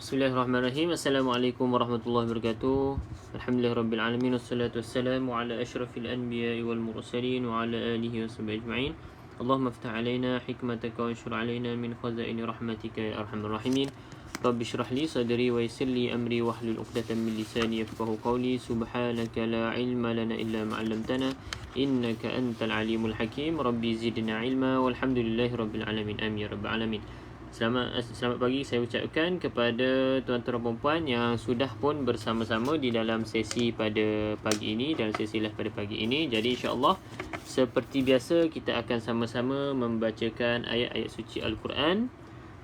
Bismillahirrahmanirrahim. Assalamualaikum warahmatullahi wabarakatuh. Alhamdulillahirabbil alamin wassalatu wassalamu ala asyrafil anbiya'i wal mursalin wa ala alihi washabihi ajma'in. Allahumma iftah alaina hikmataka wa anshur alaina min khazaini rahmatika ya arhamar rahimin. Rabbi shrah li sadri wa yassir li amri wahlul 'uqdatam min lisani yafqahu qawli. Subhanaka la ilma lana illa ma 'allamtana innaka antal alimul hakim. Rabbi zidna ilma walhamdulillahirabbil alamin. Amin ya rabbal alamin. Selamat pagi saya ucapkan kepada tuan-tuan dan puan yang sudah pun bersama-sama di dalam sesi pada pagi ini, dalam sesi live pada pagi ini. Jadi insya-Allah seperti biasa kita akan sama-sama membacakan ayat-ayat suci Al-Quran,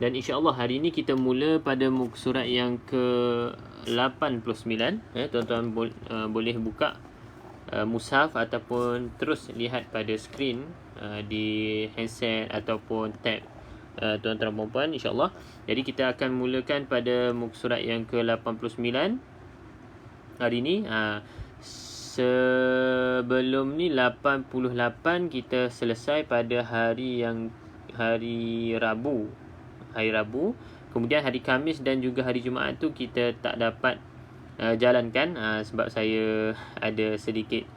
dan insya-Allah hari ini kita mula pada muka surat yang ke-89. Tuan-tuan boleh buka mushaf ataupun terus lihat pada skrin di handset ataupun tab tuan-tuan dan puan insya-Allah. Jadi kita akan mulakan pada muka surat yang ke-89 hari ini. Sebelum ni 88 kita selesai pada hari Rabu. Kemudian hari Khamis dan juga hari Jumaat tu kita tak dapat jalankan sebab saya ada sedikit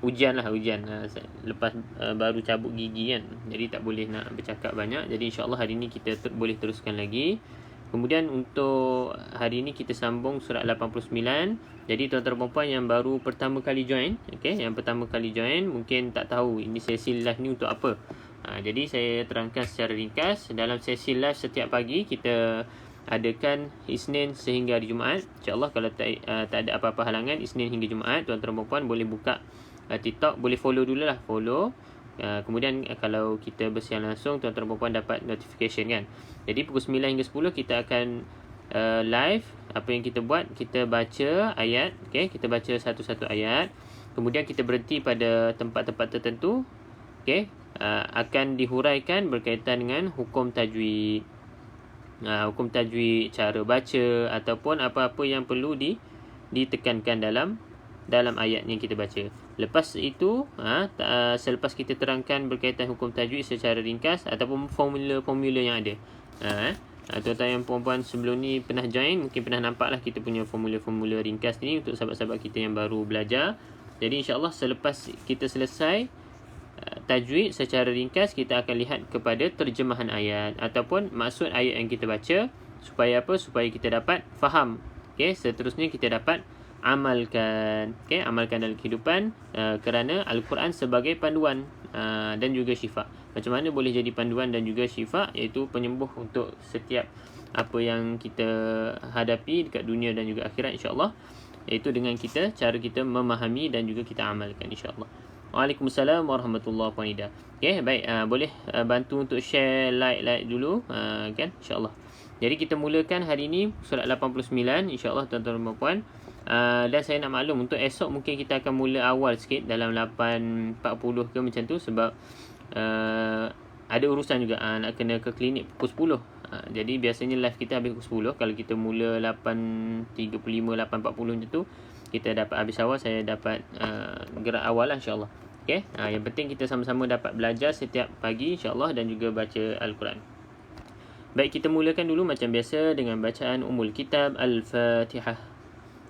ujian lepas baru cabut gigi kan, jadi tak boleh nak bercakap banyak. Jadi insya-Allah hari ni kita boleh teruskan lagi. Kemudian untuk hari ni kita sambung surat 89. Jadi tuan-tuan dan puan yang baru pertama kali join, yang pertama kali join mungkin tak tahu ini sesi live ni untuk apa. Jadi saya terangkan secara ringkas. Dalam sesi live setiap pagi kita adakan Isnin sehingga hari Jumaat. InsyaAllah kalau tak ada apa-apa halangan, Isnin hingga Jumaat, tuan-tuan dan puan boleh buka TikTok, boleh follow dulu lah, follow. Kemudian kalau kita bersiaran langsung, tuan-tuan dan puan dapat notification kan. Jadi pukul 9 hingga 10 kita akan live. Apa yang kita buat, kita baca ayat, kita baca satu-satu ayat. Kemudian kita berhenti pada tempat-tempat tertentu, akan dihuraikan berkaitan dengan hukum tajwid. Hukum tajwid, cara baca ataupun apa-apa yang perlu ditekankan dalam ayat yang kita baca. Lepas itu selepas kita terangkan berkaitan hukum tajwid secara ringkas ataupun formula-formula yang ada. Tuan-tuan yang puan-puan sebelum ni pernah join, mungkin pernah nampak lah kita punya formula-formula ringkas ni untuk sahabat-sahabat kita yang baru belajar. Jadi insya-Allah selepas kita selesai tajwid secara ringkas, kita akan lihat kepada terjemahan ayat ataupun maksud ayat yang kita baca. Supaya apa? Supaya kita dapat faham. Seterusnya kita dapat amalkan. Amalkan dalam kehidupan, kerana Al-Quran sebagai panduan dan juga syifa. Macam mana boleh jadi panduan dan juga syifa, iaitu penyembuh untuk setiap apa yang kita hadapi dekat dunia dan juga akhirat insya-Allah, iaitu dengan cara kita memahami dan juga kita amalkan insya-Allah. Waalaikumsalam warahmatullahi wabarakatuh. Baik, boleh bantu untuk share, like dulu kan, insya-Allah. Jadi kita mulakan hari ini surat 89 insya-Allah tuan-tuan dan puan. Dan saya nak maklum untuk esok mungkin kita akan mula awal sikit dalam 8.40 ke macam tu, sebab ada urusan juga, nak kena ke klinik pukul 10. Jadi biasanya live kita habis pukul 10. Kalau kita mula 8.35, 8.40 macam tu, kita dapat habis awal, saya dapat gerak awal lah insya-Allah. Yang penting kita sama-sama dapat belajar setiap pagi insya-Allah dan juga baca Al-Quran. Baik, kita mulakan dulu macam biasa dengan bacaan Ummul Kitab Al-Fatihah.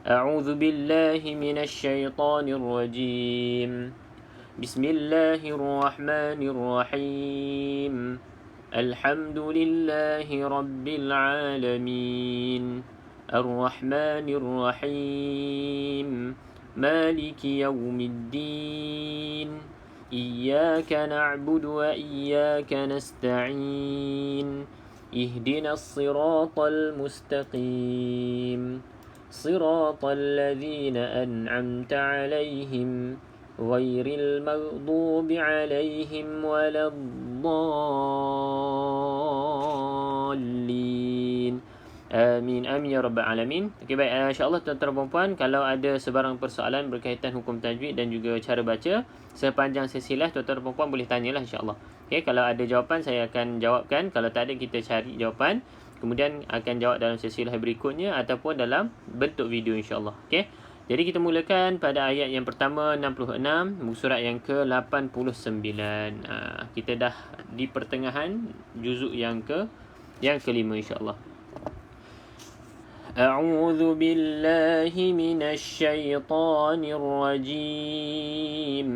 A'udzu billahi minasy syaithanir rajim. Bismillahirrahmanirrahim. Alhamdulillahi rabbil alamin. Ar-Rahmanir Rahim. Maliki yaumiddin. Iyyaka na'budu wa iyyaka nasta'in. Ihdinas siratal mustaqim. Siratal ladzina an'amta 'alaihim ghairil maghdubi 'alaihim waladdallin. Amin, amin ya rabbal alamin. Baik, insya-Allah tuan-tuan dan puan, kalau ada sebarang persoalan berkaitan hukum tajwid dan juga cara baca sepanjang sesi live, tuan-tuan dan puan boleh tanyalah insya-Allah. Kalau ada jawapan saya akan jawabkan, kalau tak ada kita cari jawapan, kemudian akan jawab dalam sesi live berikutnya ataupun dalam bentuk video insya-Allah. Jadi kita mulakan pada ayat yang pertama 66 muka surat yang ke-89. Kita dah di pertengahan juzuk yang kelima insya-Allah. أعوذ بالله من الشيطان الرجيم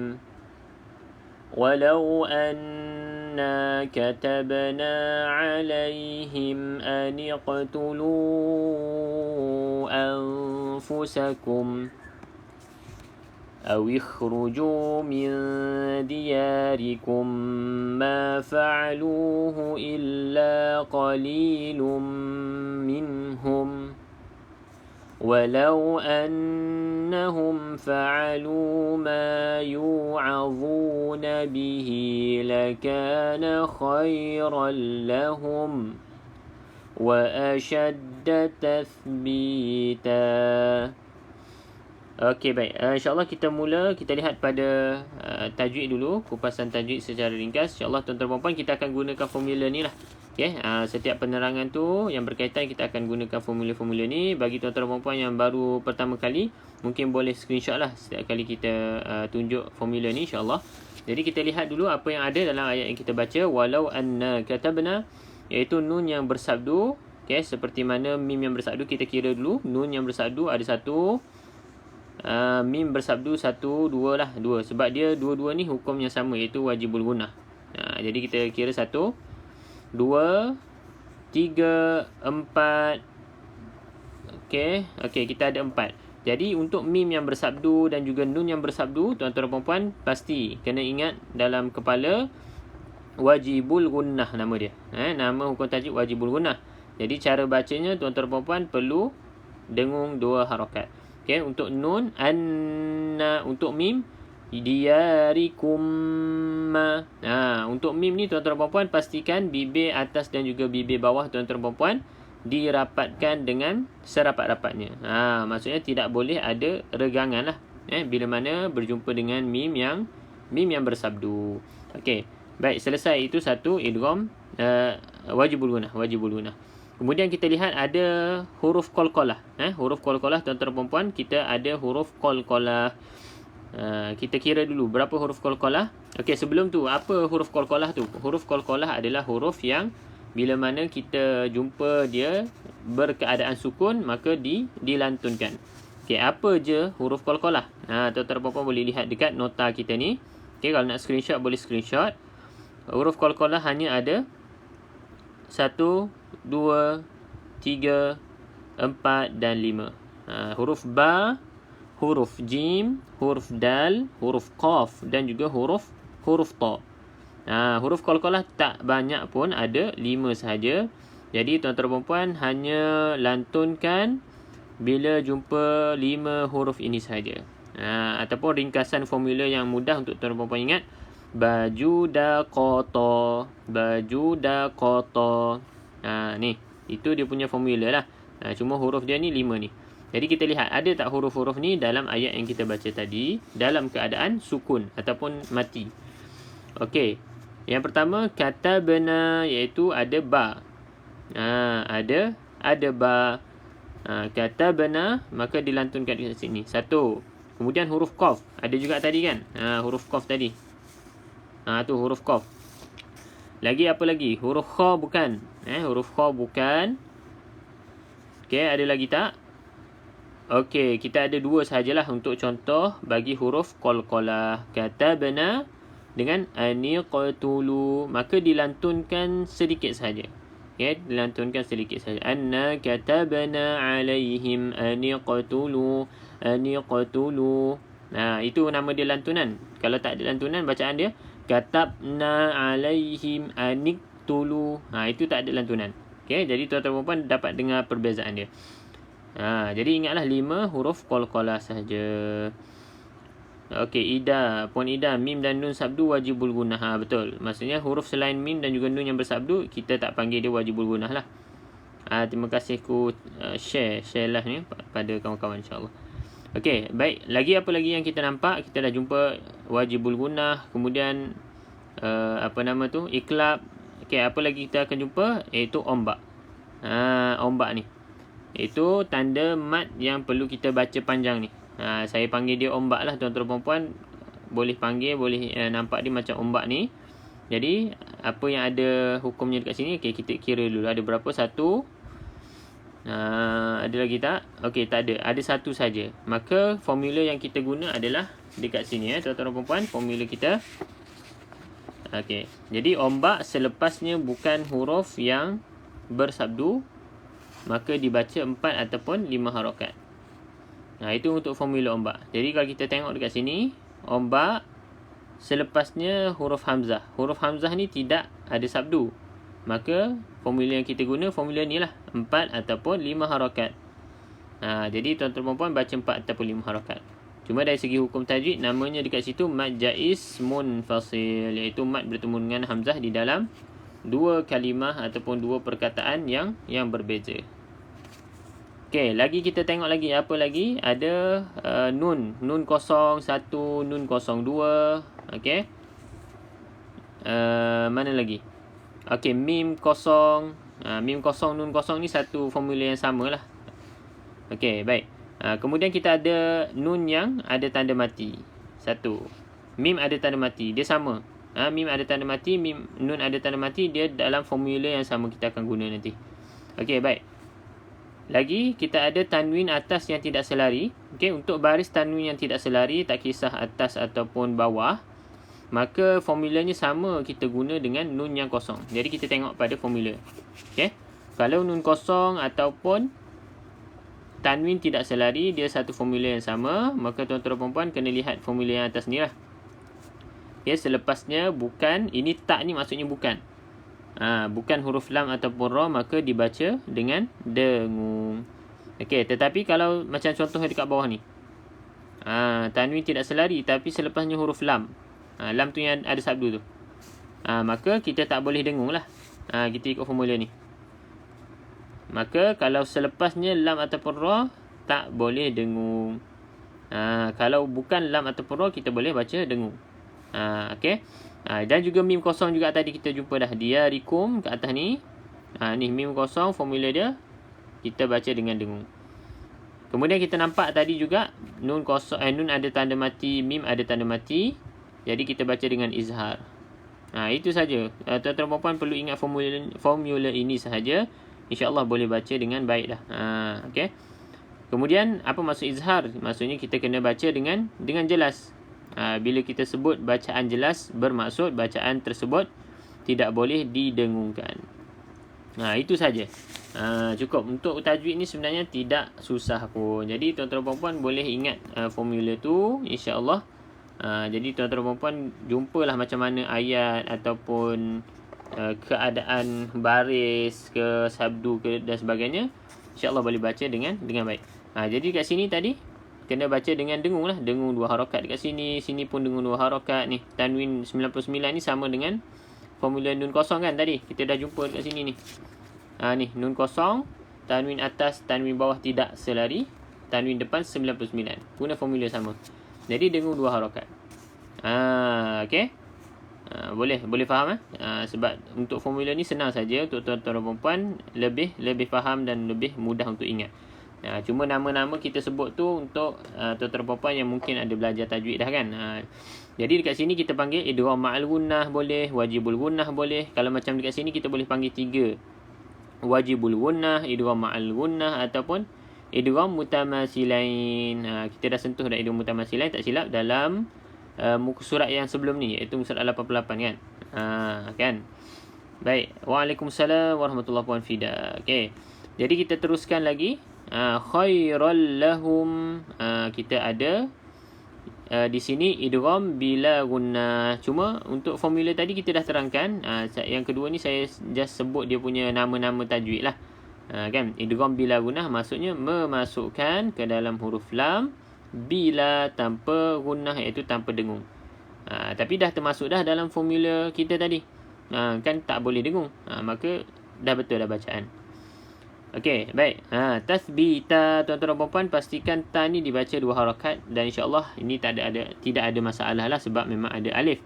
ولو أنا كتبنا عليهم أن اقتلوا أنفسكم أو اخرجوا من دياركم ما فعلوه إلا قليل منهم ولو أنهم فعلوا ما يوعظون به لكان خيرا لهم وأشد تثبيتا. Okey, baik. InsyaAllah kita lihat pada tajwid dulu, kupasan tajwid secara ringkas. InsyaAllah tuan-tuan dan puan-puan, kita akan gunakan formula ni lah. Okay, setiap penerangan tu yang berkaitan kita akan gunakan formula-formula ni. Bagi tuan-tuan dan puan-puan yang baru pertama kali, mungkin boleh screenshot lah setiap kali kita tunjuk formula ni, insyaAllah. Jadi kita lihat dulu apa yang ada dalam ayat yang kita baca. Walau anna katabna, iaitu nun yang bersabdu. Okay, seperti mana mim yang bersabdu, kita kira dulu. Nun yang bersabdu ada satu, mim bersabdu satu, dua lah, dua. Sebab dia dua-dua ni hukum yang sama, iaitu wajibul gunnah. Jadi kita kira 1, 2, 3, 4. Okey, kita ada 4. Jadi untuk mim yang bersabdu dan juga nun yang bersabdu, tuan-tuan dan puan-puan pasti kena ingat dalam kepala wajibul gunnah nama dia. Nama hukum tajwid wajibul gunnah. Jadi cara bacanya tuan-tuan dan puan-puan perlu dengung 2 harakat. Okay, untuk nun anna, untuk mim diyarikum. Untuk mim ni tuan-tuan dan puan-puan pastikan bibir atas dan juga bibir bawah tuan-tuan dan puan-puan dirapatkan dengan serapat-rapatnya. Maksudnya tidak boleh ada regangan lah. Bila mana berjumpa dengan mim yang bersabdu. Okey, baik, selesai itu satu idgham wajibul gunnah. Kemudian kita lihat ada huruf qalqalah. Huruf qalqalah tuan-tuan dan puan-puan, kita ada huruf qalqalah. Kita kira dulu berapa huruf qalqalah. Okey, sebelum tu apa huruf qalqalah tu? Huruf qalqalah adalah huruf yang bila mana kita jumpa dia berkeadaan sukun, maka dilantunkan. Okey, apa je huruf qalqalah? Tuan-tuan dan puan-puan boleh lihat dekat nota kita ni. Okey, kalau nak screenshot boleh screenshot. Huruf qalqalah hanya ada 1, 2, 3, 4 dan 5. Huruf ba, huruf jim, huruf dal, huruf qaf dan juga huruf ta. Huruf qalqalah tak banyak pun, ada 5 sahaja. Jadi tuan-tuan dan puan-puan hanya lantunkan bila jumpa 5 huruf ini sahaja. Ataupun ringkasan formula yang mudah untuk tuan-tuan dan puan-puan ingat, baju daqata. Ni, itu dia punya formula lah. Cuma huruf dia ni 5 ni. Jadi kita lihat ada tak huruf-huruf ni dalam ayat yang kita baca tadi dalam keadaan sukun ataupun mati. Okey, yang pertama katabna, iaitu ada ba. Ada ba. Katabna, maka dilantunkan di sini. 1. Kemudian huruf qaf ada juga tadi kan. Huruf qaf tadi. Tu huruf qaf. Lagi apa lagi? Huruf kha bukan. Huruf kha bukan. Okey, ada lagi tak? Okey, kita ada 2 sahajalah untuk contoh bagi huruf qalqalah. Katabna dengan aniqtulu, maka dilantunkan sedikit sahaja. Okey, dilantunkan sedikit sahaja. Anna katabna alaihim aniqtulu. Itu nama dia lantunan. Kalau tak ada lantunan, bacaan dia katabna alaihim aniqtulu. Itu tak ada lantunan. Okey, jadi tuan-tuan dan puan dapat dengar perbezaan dia. Jadi ingatlah 5 huruf qalqalah sahaja. Okey, Ida, Puan Ida, mim dan nun sabdu wajibul gunnah. Betul. Maksudnya huruf selain mim dan juga nun yang bersabdu, kita tak panggil dia wajibul gunnah lah. Terima kasih ku share lah ni pada kawan-kawan, insyaAllah. Okey, baik. Lagi apa lagi yang kita nampak? Kita dah jumpa wajibul gunnah, kemudian iqlab. Okey, apa lagi kita akan jumpa? Iaitu ombak. Ombak ni, itu tanda mat yang perlu kita baca panjang ni. Saya panggil dia ombak lah, tuan-tuan dan puan-puan boleh panggil, boleh nampak dia macam ombak ni. Jadi apa yang ada hukumnya dekat sini? Okey, kita kira dulu ada berapa. 1, Ada lagi tak? Okey, tak ada. Ada satu saja. Maka formula yang kita guna adalah dekat sini tuan-tuan dan puan-puan. Formula kita. Okey. Jadi ombak selepasnya bukan huruf yang bersabdu, maka dibaca 4 ataupun 5 harakat. Itu untuk formula ombak. Jadi kalau kita tengok dekat sini, ombak selepasnya huruf hamzah. Huruf hamzah ni tidak ada sabdu. Maka formula yang kita guna formula ni lah, 4 ataupun 5 harakat. Jadi tuan-tuan puan baca 4 ataupun 5 harakat. Cuma dari segi hukum tajwid, namanya dekat situ mad jaiz munfasil, iaitu mad bertemu dengan hamzah di dalam dua kalimah ataupun dua perkataan yang berbeza. Okey, lagi kita tengok lagi apa lagi? Ada nun 01, nun 02. Okey. Mana lagi? Okey, mim kosong. Mim kosong, nun kosong ni satu formula yang sama lah. Okey, baik. Kemudian kita ada nun yang ada tanda mati. Satu. Mim ada tanda mati. Dia sama. Mim ada tanda mati, nun ada tanda mati. Dia dalam formula yang sama kita akan guna nanti. Okey, baik. Lagi, kita ada tanwin atas yang tidak selari. Okey, untuk baris tanwin yang tidak selari, tak kisah atas ataupun bawah, maka formulanya sama kita guna dengan nun yang kosong. Jadi kita tengok pada formula. Okey. Kalau nun kosong ataupun tanwin tidak selari, dia satu formula yang sama, maka tuan-tuan dan puan-puan kena lihat formula yang atas ni lah. Okey, selepasnya bukan, ini tak ni maksudnya bukan. Bukan huruf lam ataupun ra, maka dibaca dengan dengung. Okey, tetapi kalau macam contohnya dekat bawah ni. Tanwin tidak selari tapi selepasnya huruf lam. Lam tu yang ada sabdu tu. Maka kita tak boleh dengung lah. Kita ikut formula ni. Maka kalau selepasnya lam ataupun ra, tak boleh dengung. Kalau bukan lam ataupun ra, kita boleh baca dengung. Okey. Dan juga mim kosong juga tadi kita jumpa dah. Diarikum kat atas ni. Ni mim kosong, formula dia kita baca dengan dengung. Kemudian kita nampak tadi juga nun kosong, nun ada tanda mati, mim ada tanda mati. Jadi kita baca dengan izhar. Itu saja. Tuan-tuan dan puan-puan perlu ingat formula ini sahaja. InsyaAllah boleh baca dengan baik dah. Okey. Kemudian apa maksud izhar? Maksudnya kita kena baca dengan jelas. Bila kita sebut bacaan jelas, bermaksud bacaan tersebut tidak boleh didengungkan. Itu saja. Cukup. Untuk tajwid ni sebenarnya tidak susah pun. Jadi tuan-tuan dan puan-puan boleh ingat formula tu, insya-Allah. Jadi tuan-tuan dan puan-puan jumpalah macam mana ayat ataupun keadaan baris ke sabdu ke dan sebagainya, insya-Allah boleh baca dengan baik. Jadi kat sini tadi kena baca dengan dengung lah. Dengung 2 harakat dekat sini. Sini pun dengung 2 harakat ni. Tanwin 99 ni sama dengan formula nun kosong kan tadi. Kita dah jumpa dekat sini ni. Ni nun kosong, tanwin atas, tanwin bawah tidak selari, tanwin depan 99. Guna formula sama. Jadi dengung 2 harakat. Okey. Boleh faham sebab untuk formula ni senang saja untuk tuan-tuan dan puan-puan, lebih faham dan lebih mudah untuk ingat. Cuma nama-nama kita sebut tu untuk tuan-tuan dan puan-puan yang mungkin ada belajar tajwid dah kan. Jadi dekat sini kita panggil idgham ma'al gunnah boleh, wajibul gunnah boleh. Kalau macam dekat sini kita boleh panggil 3. Wajibul gunnah, idgham ma'al gunnah ataupun idgham mutamasilain. Kita dah sentuh dah idgham mutamasilain tak silap dalam muka surat yang sebelum ni, iaitu surat 88 kan. Kan. Baik. Waalaikumsalam warahmatullahi wabarakatuh. Okey. Jadi kita teruskan lagi. Khairal lahum. Kita ada di sini idgham bila gunnah. Cuma untuk formula tadi kita dah terangkan. Yang kedua ni saya just sebut dia punya nama-nama tajwid lah. Kan. Idgham bila gunnah maksudnya memasukkan ke dalam huruf lam bila tanpa gunnah, iaitu tanpa dengung. Tapi dah termasuk dah dalam formula kita tadi. Kan tak boleh dengung. Maka dah betul dah bacaan. Okey, baik. Tasbita, tuan-tuan dan puan-puan, pastikan ta ni dibaca 2 harakat dan insya-Allah ini tidak ada masalah lah sebab memang ada alif.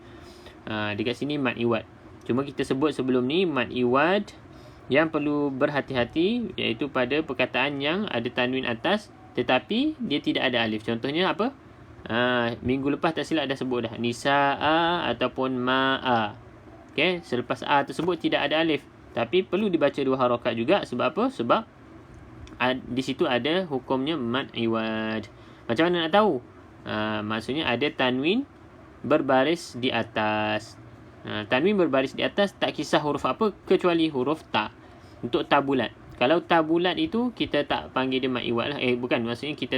Dekat sini mad iwad. Cuma kita sebut sebelum ni mad iwad yang perlu berhati-hati, iaitu pada perkataan yang ada tanwin atas tetapi dia tidak ada alif. Contohnya apa? Minggu lepas tak silap dah sebut dah. Nisa'a ataupun ma'a. Okey, selepas a tersebut tidak ada alif. Tapi perlu dibaca 2 harakat juga. Sebab apa? Sebab di situ ada hukumnya mad iwad. Macam mana nak tahu? Maksudnya ada tanwin berbaris di atas. Tanwin berbaris di atas tak kisah huruf apa kecuali huruf ta. Untuk ta bulat. Kalau ta bulat itu kita tak panggil dia mad iwad lah. Bukan, maksudnya kita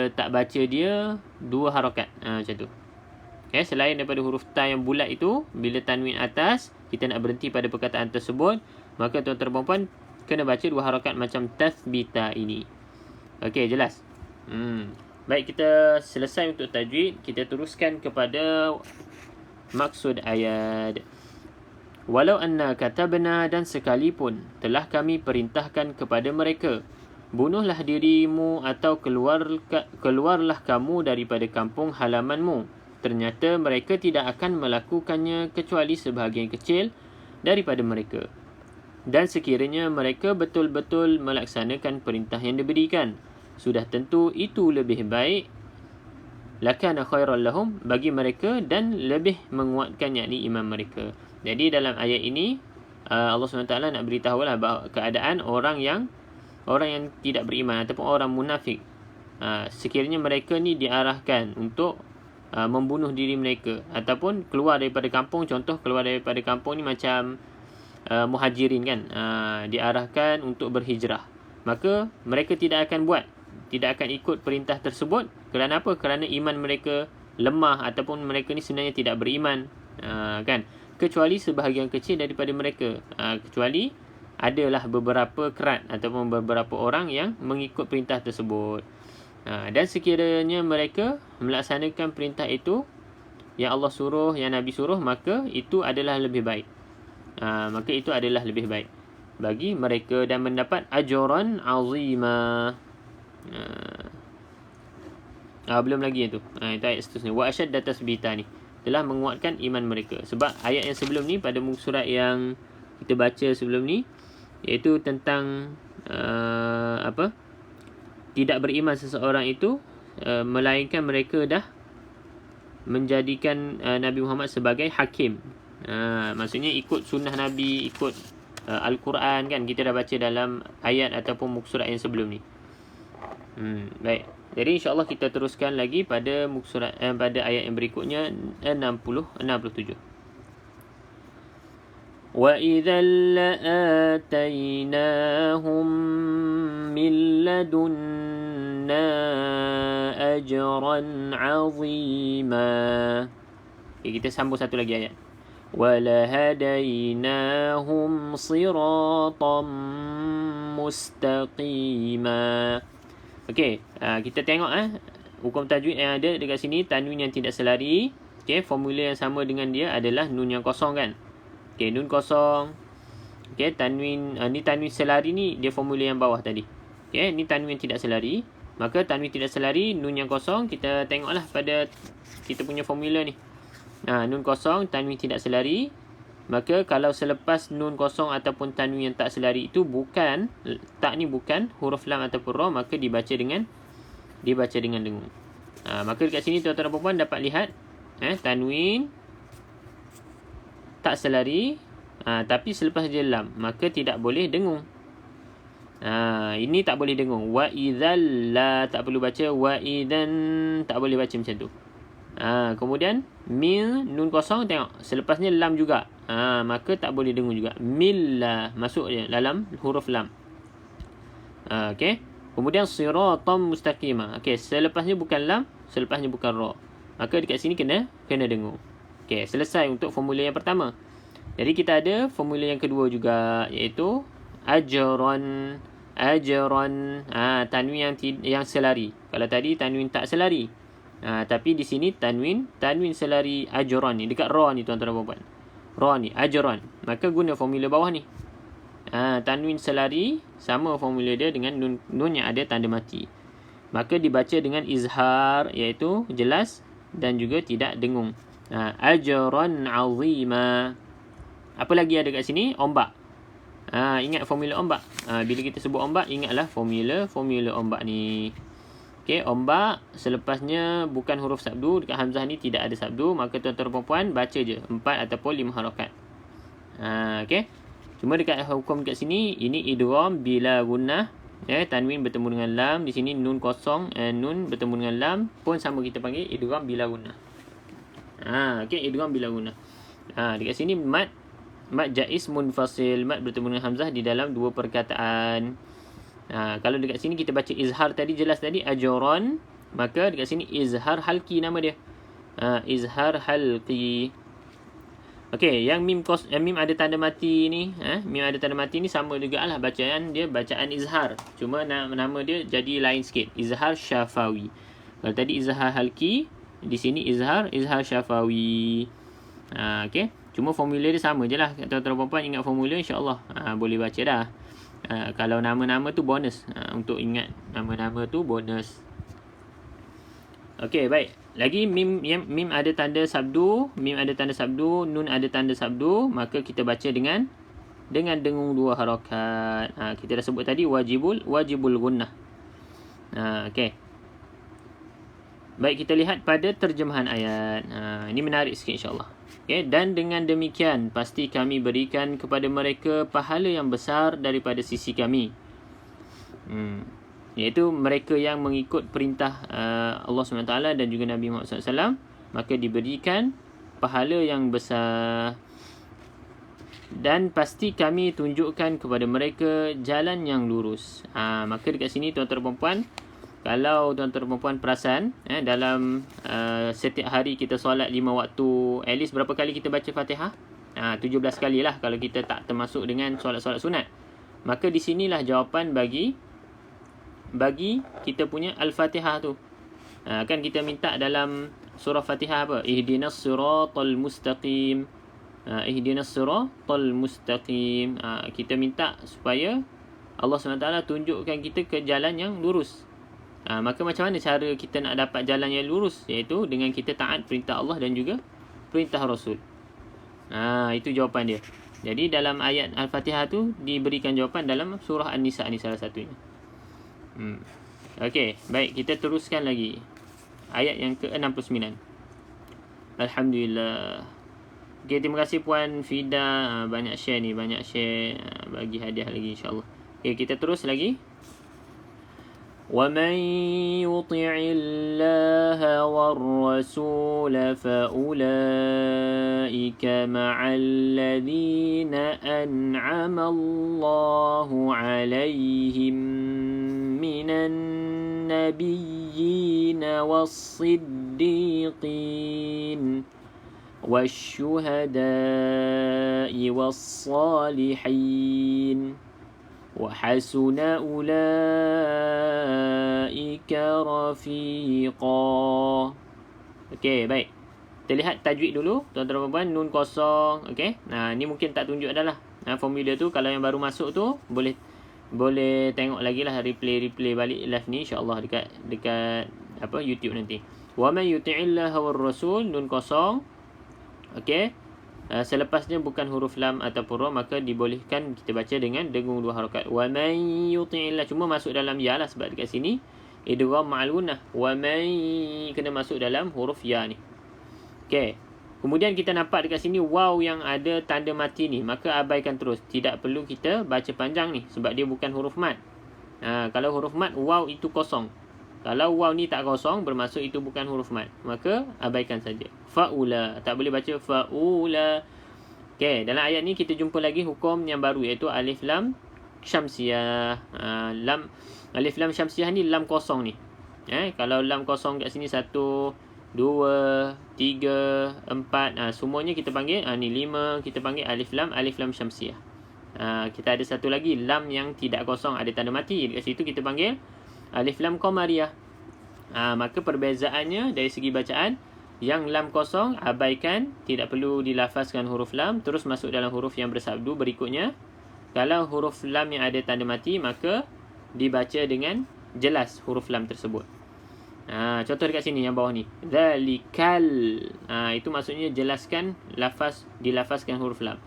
tak baca dia 2 harakat. Macam tu. Okay, selain daripada huruf ta yang bulat itu, bila tanwin atas, kita nak berhenti pada perkataan tersebut, maka tuan-tuan dan puan-puan kena baca 2 harakat macam tathbita ini. Okey, jelas? Baik, kita selesai untuk tajwid. Kita teruskan kepada maksud ayat. Walau anna katabna, dan sekalipun telah kami perintahkan kepada mereka, bunuhlah dirimu atau keluarlah kamu daripada kampung halamanmu. Ternyata mereka tidak akan melakukannya kecuali sebahagian kecil daripada mereka. Dan sekiranya mereka betul-betul melaksanakan perintah yang diberikan, sudah tentu itu lebih baik, lakana khairan lahum, bagi mereka, dan lebih menguatkan yakni iman mereka. Jadi dalam ayat ini Allah SWT nak beritahulah bahawa keadaan orang yang tidak beriman ataupun orang munafik, sekiranya mereka ni diarahkan untuk membunuh diri mereka ataupun keluar daripada kampung. Contoh keluar daripada kampung ni macam muhajirin kan, diarahkan untuk berhijrah, maka mereka tidak akan ikut perintah tersebut. Kerana apa? Kerana iman mereka lemah ataupun mereka ni sebenarnya tidak beriman, kan, kecuali sebahagian kecil daripada mereka, kecuali adalah beberapa kerat ataupun beberapa orang yang mengikut perintah tersebut. Dan sekiranya mereka melaksanakan perintah itu yang Allah suruh, yang Nabi suruh, maka itu adalah lebih baik. Bagi mereka, dan mendapat ajran azima. Belum lagi itu. Itu ayat seterusnya. Wa ashadda tasbita ni telah menguatkan iman mereka. Sebab ayat yang sebelum ni, pada muka surat yang kita baca sebelum ni, iaitu tentang tidak beriman seseorang itu, melainkan mereka dah menjadikan Nabi Muhammad sebagai hakim. Maksudnya ikut sunnah Nabi, ikut Al-Quran kan. Kita dah baca dalam ayat ataupun muka surat yang sebelum ni. Baik. Jadi insya-Allah kita teruskan lagi pada muka surat pada ayat yang berikutnya 67. وَإِذًا لَآتَيْنَاهُمْ مِنْ لَدُنَّا أَجْرًا عَظِيمًا. Kita sambung satu lagi ayat. وَلَهَدَيْنَاهُمْ صِرَاطًا مُسْتَقِيمًا. Okey, kita tengok hukum tajwid yang ada dekat sini. Tanwin yang tidak selari, okey, formula yang sama dengan dia adalah nun yang kosong kan. Okey, nun kosong. Okey, tanwin ni tanwin selari ni dia formula yang bawah tadi. Okey, ni tanwin tidak selari. Maka tanwin tidak selari, nun yang kosong, kita tengoklah pada kita punya formula ni. Nun kosong, tanwin tidak selari. Maka kalau selepas nun kosong ataupun tanwin yang tak selari itu bukan, tak ni bukan huruf lam ataupun ra, maka dibaca dengan dengung. Maka dekat sini tuan-tuan dan puan-puan dapat lihat tanwin tak selari, tapi selepas dia lam, maka tidak boleh dengung. Ini tak boleh dengung. Wa idzal la tak perlu baca, wa idzan tak boleh baca macam tu. Kemudian mil nun kosong, tengok selepasnya lam juga. Maka tak boleh dengung juga. Milla masuk dia dalam huruf lam. Okey. Kemudian siratam mustaqima. Okey, selepasnya bukan lam, selepasnya bukan ra. Maka dekat sini kena dengung. Okey, selesai untuk formula yang pertama. Jadi kita ada formula yang kedua juga, iaitu ajran. Tanwin yang selari. Kalau tadi tanwin tak selari. Tapi di sini tanwin selari, ajran ni dekat ra ni tuan-tuan dan puan-puan. Ra ni ajran. Maka guna formula bawah ni. Tanwin selari sama formula dia dengan nun yang ada tanda mati. Maka dibaca dengan izhar, iaitu jelas dan juga tidak dengung. Ajran azima. Apa lagi ada kat sini? Ombak. Ingat formula ombak. Bila kita sebut ombak, ingatlah formula ombak ni. Okey, ombak selepasnya bukan huruf sabdu. Dekat hamzah ni tidak ada sabdu. Maka tuan-tuan dan puan-puan baca je 4 ataupun 5 harakat. Okey. Cuma dekat hukum dekat sini, ini idgham bila gunnah. Tanwin bertemu dengan lam. Di sini nun kosong, nun bertemu dengan lam pun sama, kita panggil idgham bila gunnah. Okey, idgham bila gunnah. Dekat sini mad jaiz munfasil, mad bertemu dengan hamzah di dalam dua perkataan. Kalau dekat sini kita baca izhar tadi, jelas tadi ajran, maka dekat sini izhar halqi nama dia. Izhar halqi. Okey, yang mim ada tanda mati ni, mim ada tanda mati ni sama jugalah bacaan dia, bacaan izhar. Cuma nama dia jadi lain sikit. Izhar syafawi. Kalau tadi izhar halqi, di sini izhar syafawi. Okey. Cuma formula dia sama je lah. Tuan-tuan puan-puan ingat formula, insya-Allah boleh baca dah. Kalau nama-nama tu bonus. Untuk ingat nama-nama tu bonus. Okey, baik. Lagi mim ada tanda sabdu, nun ada tanda sabdu, maka kita baca dengan dengung dua harakat. Kita dah sebut tadi wajibul gunnah. Okey. Baik, kita lihat pada terjemahan ayat. Ini menarik sikit insya-Allah. Okey, dan dengan demikian pasti kami berikan kepada mereka pahala yang besar daripada sisi kami. Iaitu mereka yang mengikut perintah Allah SWT dan juga Nabi Muhammad SAW, maka diberikan pahala yang besar. Dan pasti kami tunjukkan kepada mereka jalan yang lurus. Maka dekat sini tuan-tuan perempuan, kalau tuan-tuan perempuan perasan, dalam setiap hari kita solat 5 waktu, at least berapa kali kita baca Fatihah? 17 kali lah kalau kita tak termasuk dengan solat-solat sunat. Maka di sinilah jawapan bagi kita punya Al-Fatihah tu. Kan kita minta dalam surah Fatihah apa? Ihdinas siratal mustaqim. Ihdinas siratal mustaqim. Kita minta supaya Allah SWT tunjukkan kita ke jalan yang lurus. Maka macam mana cara kita nak dapat jalan yang lurus? Iaitu dengan kita taat perintah Allah dan juga perintah Rasul. Itu jawapan dia. Jadi dalam ayat Al-Fatihah tu diberikan jawapan dalam surah An-Nisa ni salah satunya. Okey, baik, kita teruskan lagi. Ayat yang ke-69. Alhamdulillah. Okey, terima kasih Puan Fida, banyak share ni, bagi hadiah lagi insya-Allah. Okey, kita terus lagi. وَمَنْ يُطِعِ اللَّهَ وَالرَّسُولَ فَأُولَئِكَ مَعَ الَّذِينَ أَنْعَمَ اللَّهُ عَلَيْهِمْ مِنَ النَّبِيِّينَ وَالصِّدِّيقِينَ وَالشُّهَدَاءِ وَالصَّالِحِينَ وَحَسُنَ أُولَئِكَ رَفِيقًا. Okey, baik. Kita lihat tajwid dulu. Tuan-tuan puan, nun kosong. Okey. Ni mungkin tak tunjuk dah lah. Formula tu kalau yang baru masuk tu boleh tengok lagi lah, replay balik live ni insya-Allah dekat YouTube nanti. Wa man yuti'illaha war rasul, nun kosong. Okey. Selepasnya bukan huruf lam ataupun ra, maka dibolehkan kita baca dengan dengung dua harakat. Wa man yuti'illah, cuma masuk dalam ya lah sebab dekat sini idgham ma'al gunnah. Wa man kena masuk dalam huruf ya ni. Okey. Kemudian kita nampak dekat sini waw yang ada tanda mati ni, maka abaikan terus. Tidak perlu kita baca panjang ni sebab dia bukan huruf mad. Kalau huruf mad, waw itu kosong. Kalau waw ni tak kosong, bermaksud itu bukan huruf mad, maka abaikan saja. Fa'ula, tak boleh baca fa'ula. Okey, dalam ayat ni kita jumpa lagi hukum yang baru, iaitu alif lam syamsiah. Alif lam syamsiah ni lam kosong ni. Kalau lam kosong kat sini 1, 2, 3, 4, semuanya kita panggil, ni 5, kita panggil alif lam syamsiah. Kita ada satu lagi lam yang tidak kosong, ada tanda mati, dekat situ kita panggil alif lam qamariyah. Maka perbezaannya dari segi bacaan, yang lam kosong abaikan, tidak perlu dilafazkan huruf lam, terus masuk dalam huruf yang bersabdu berikutnya. Kalau huruf lam yang ada tanda mati, maka dibaca dengan jelas huruf lam tersebut. Contoh dekat sini yang bawah ni, zalikal, itu maksudnya jelaskan dilafazkan huruf lam.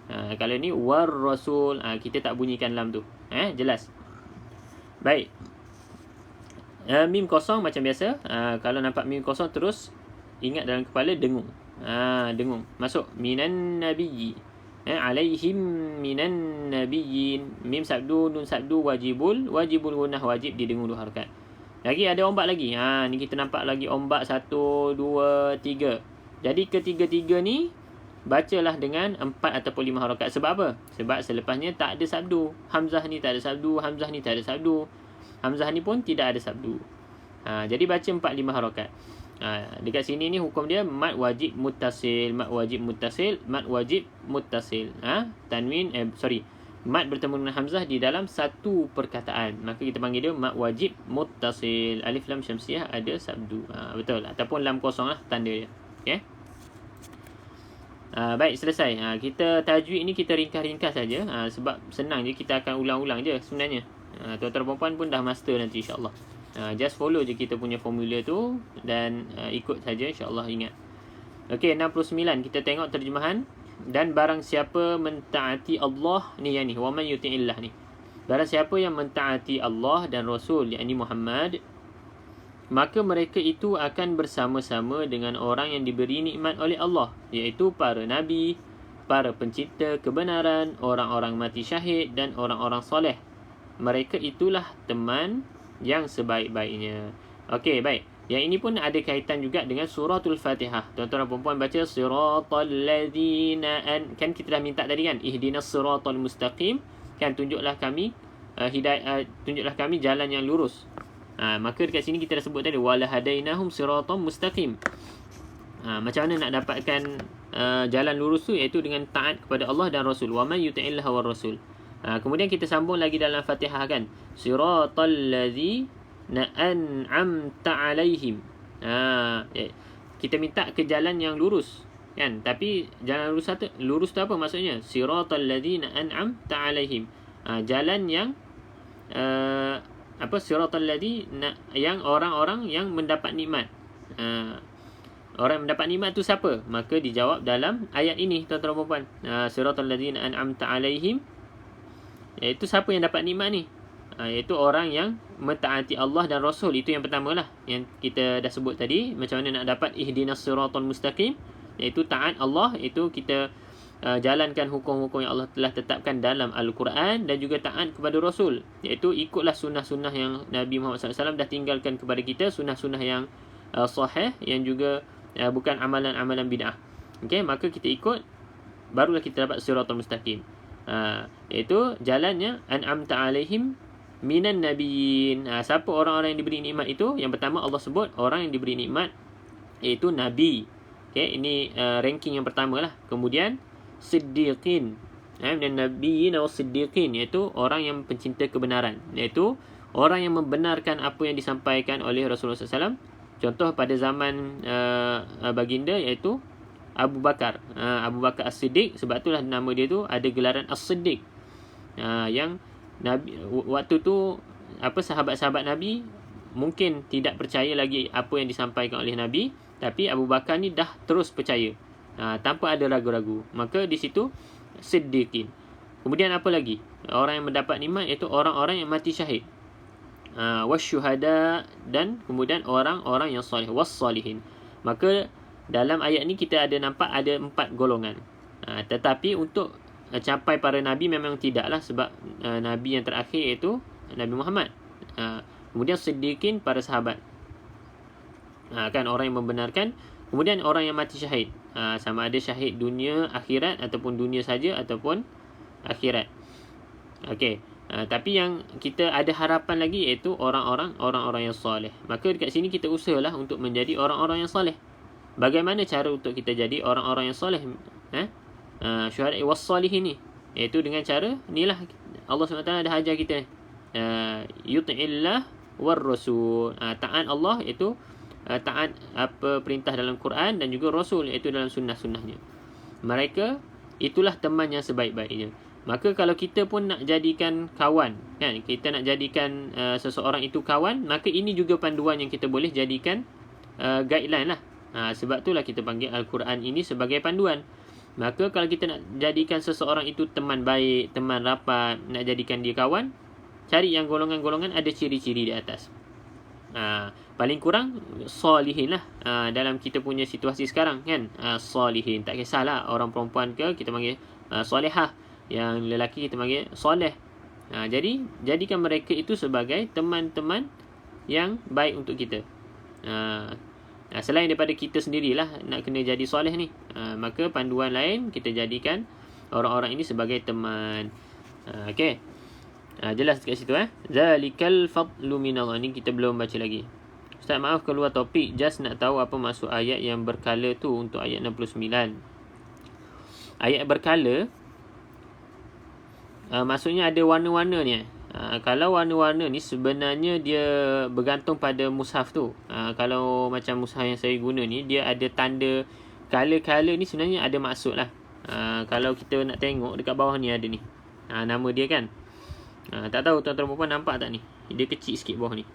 Kalau ni war rasul, kita tak bunyikan lam tu. Jelas. Baik. Mim kosong macam biasa. Kalau nampak mim kosong, terus ingat dalam kepala dengung. Dengung. Masuk minan nabiyyi. alaihim minan nabiyyin. Mim sabdu, nun sabdu, wajibul gunnah, wajib didengung 2 harakat. Lagi ada ombak lagi. Ni kita nampak lagi ombak 1, 2, 3. Jadi ketiga-tiga ni bacalah dengan 4 ataupun 5 harakat. Sebab apa? Sebab selepasnya tak ada sabdu. Hamzah ni tak ada sabdu, Hamzah ni tak ada sabdu, Hamzah ni pun tidak ada sabdu. Jadi baca 4, 5 harakat. Dekat sini ni hukum dia mad wajib muttasil, mad wajib muttasil, mad wajib muttasil. Tanwin mad bertemu dengan hamzah di dalam satu perkataan, maka kita panggil dia mad wajib muttasil. Alif lam syamsiah ada sabdu. Betul, ataupun lam kosong lah tanda dia. Okey. Baik, selesai. Kita tajwid ni kita ringkas-ringkas saja. Sebab senang je, kita akan ulang-ulang je sebenarnya. Tuan-tuan perempuan pun dah master nanti insya-Allah. Just follow je kita punya formula tu dan ikut saja, insya-Allah ingat. Okey, 69 kita tengok terjemahan. Dan barang siapa mentaati Allah ni, yang ni wa man yuti'illah ni. Barang siapa yang mentaati Allah dan Rasul, yakni Muhammad, maka mereka itu akan bersama-sama dengan orang yang diberi nikmat oleh Allah, iaitu para nabi, para pencipta kebenaran, orang-orang mati syahid dan orang-orang soleh. Mereka itulah teman yang sebaik-baiknya. Okey, baik. Yang ini pun ada kaitan juga dengan suratul Fatihah. Tuan-tuan dan puan-puan baca siratal ladzina kan kita dah minta tadi kan, ihdinas siratal mustaqim, kan tunjuklah kami tunjuklah kami jalan yang lurus. Maka dekat sini kita dah sebut tadi wala hadainahum siratal mustaqim. Macam mana nak dapatkan jalan lurus tu, iaitu dengan taat kepada Allah dan Rasul. Wa may yuti'illah war rasul. Kemudian kita sambung lagi dalam Fatihah kan, siratal ladzina an'amta alaihim. Kita minta ke jalan yang lurus kan, tapi jalan lurus tu apa maksudnya? Siratal ladzina an'amta alaihim. Jalan yang siratal ladzina, yang orang-orang yang mendapat nikmat. Orang yang mendapat nikmat tu siapa? Maka dijawab dalam ayat ini, tuan-tuan dan puan-puan. Siratal ladzina an'amta alaihim, iaitu siapa yang dapat nikmat ni? Iaitu orang yang mentaati Allah dan Rasul. Itu yang pertama lah, yang kita dah sebut tadi. Macam mana nak dapat ihdinas siratal mustaqim, iaitu taat Allah, itu kita jalankan hukum-hukum yang Allah telah tetapkan dalam Al-Quran, dan juga taat kepada Rasul, iaitu ikutlah sunnah-sunnah yang Nabi Muhammad SAW dah tinggalkan kepada kita, sunnah-sunnah yang sahih, yang juga bukan amalan-amalan bid'ah. Okay, maka kita ikut, barulah kita dapat siratal mustaqim. Iaitu jalannya an'amta alaihim minan nabiyyin. Siapa orang-orang yang diberi nikmat itu? Yang pertama Allah sebut orang yang diberi nikmat, iaitu nabi. Okay, ini ranking yang pertama lah. Kemudian siddiqin, dan nabiyyin wa siddiqin, iaitu orang yang pencinta kebenaran, iaitu orang yang membenarkan apa yang disampaikan oleh Rasulullah SAW. Contoh pada zaman baginda, iaitu Abu Bakar. Abu Bakar As-Siddiq, sebab itulah nama dia tu ada gelaran As-Siddiq. Yang Nabi waktu tu, sahabat-sahabat Nabi mungkin tidak percaya lagi apa yang disampaikan oleh Nabi, tapi Abu Bakar ni dah terus percaya tanpa ada ragu-ragu. Maka di situ Siddiqin. Kemudian apa lagi? Orang yang mendapat nikmat, iaitu orang-orang yang mati syahid. Wasyuhada, dan kemudian orang-orang yang soleh, wassalihin. Maka dalam ayat ni kita ada nampak ada 4 golongan. Tetapi untuk capai para nabi memang tidaklah, sebab nabi yang terakhir iaitu Nabi Muhammad. Kemudian siddiqin, para sahabat. Kan orang yang membenarkan. Kemudian orang yang mati syahid. Sama ada syahid dunia akhirat, ataupun dunia saja, ataupun akhirat. Okey. Tapi yang kita ada harapan lagi, iaitu orang-orang yang soleh. Maka dekat sini kita usahalah untuk menjadi orang-orang yang soleh. Bagaimana cara untuk kita jadi orang-orang yang soleh? Syuhada wassalihin ni, iaitu dengan cara inilah Allah SWT dah ajar kita, yuti'illah war rasul. Taat Allah, iaitu taat apa perintah dalam Quran, dan juga Rasul, iaitu dalam sunnah-sunnahnya. Mereka itulah teman yang sebaik-baiknya. Maka kalau kita pun nak jadikan kawan, kan, kita nak jadikan seseorang itu kawan, maka ini juga panduan yang kita boleh jadikan guideline lah. Sebab itulah kita panggil Al-Quran ini sebagai panduan. Maka kalau kita nak jadikan seseorang itu teman baik, teman rapat, nak jadikan dia kawan, cari yang golongan-golongan ada ciri-ciri di atas. Paling kurang solihin lah. Dalam kita punya situasi sekarang kan, solihin, tak kisahlah orang perempuan ke, kita panggil solehah. Yang lelaki kita panggil soleh. Jadi jadikan mereka itu sebagai teman-teman yang baik untuk kita. Selain daripada kita sendirilah nak kena jadi soleh ni, maka panduan lain kita jadikan orang-orang ini sebagai teman. Okey. Jelas kat situ Zalikal fadlu minallah. Ni kita belum baca lagi. Ustaz, maaf keluar topik, just nak tahu apa maksud ayat yang berkala tu untuk ayat 69. Ayat berkala maksudnya ada warna-warna ni. Kalau warna-warna ni sebenarnya dia bergantung pada mushaf tu. Kalau macam mushaf yang saya guna ni, dia ada tanda kala-kala ni sebenarnya ada maksud lah. Kalau kita nak tengok dekat bawah ni ada ni. Nama dia kan. Tak tahu tuan-tuan perempuan nampak tak ni? Dia kecil sikit bawah ni.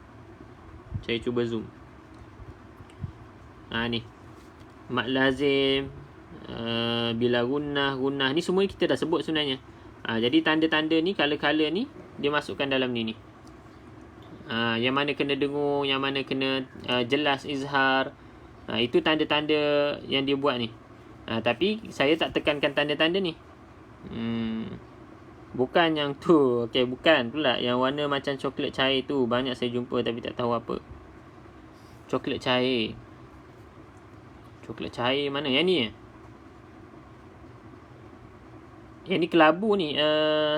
Saya cuba zoom. Ni. Mat lazim, bila gunnah ni semua kita dah sebut sebenarnya. Jadi tanda-tanda ni, kala-kala ni dia masukkan dalam ni. Yang mana kena dengung, yang mana kena jelas izhar. Itu tanda-tanda yang dia buat ni. Tapi saya tak tekankan tanda-tanda ni. Bukan yang tu. Okey, bukan pula. Yang warna macam coklat cair tu. Banyak saya jumpa tapi tak tahu apa. Coklat cair. Coklat cair mana? Yang ni Yang ni kelabu ni.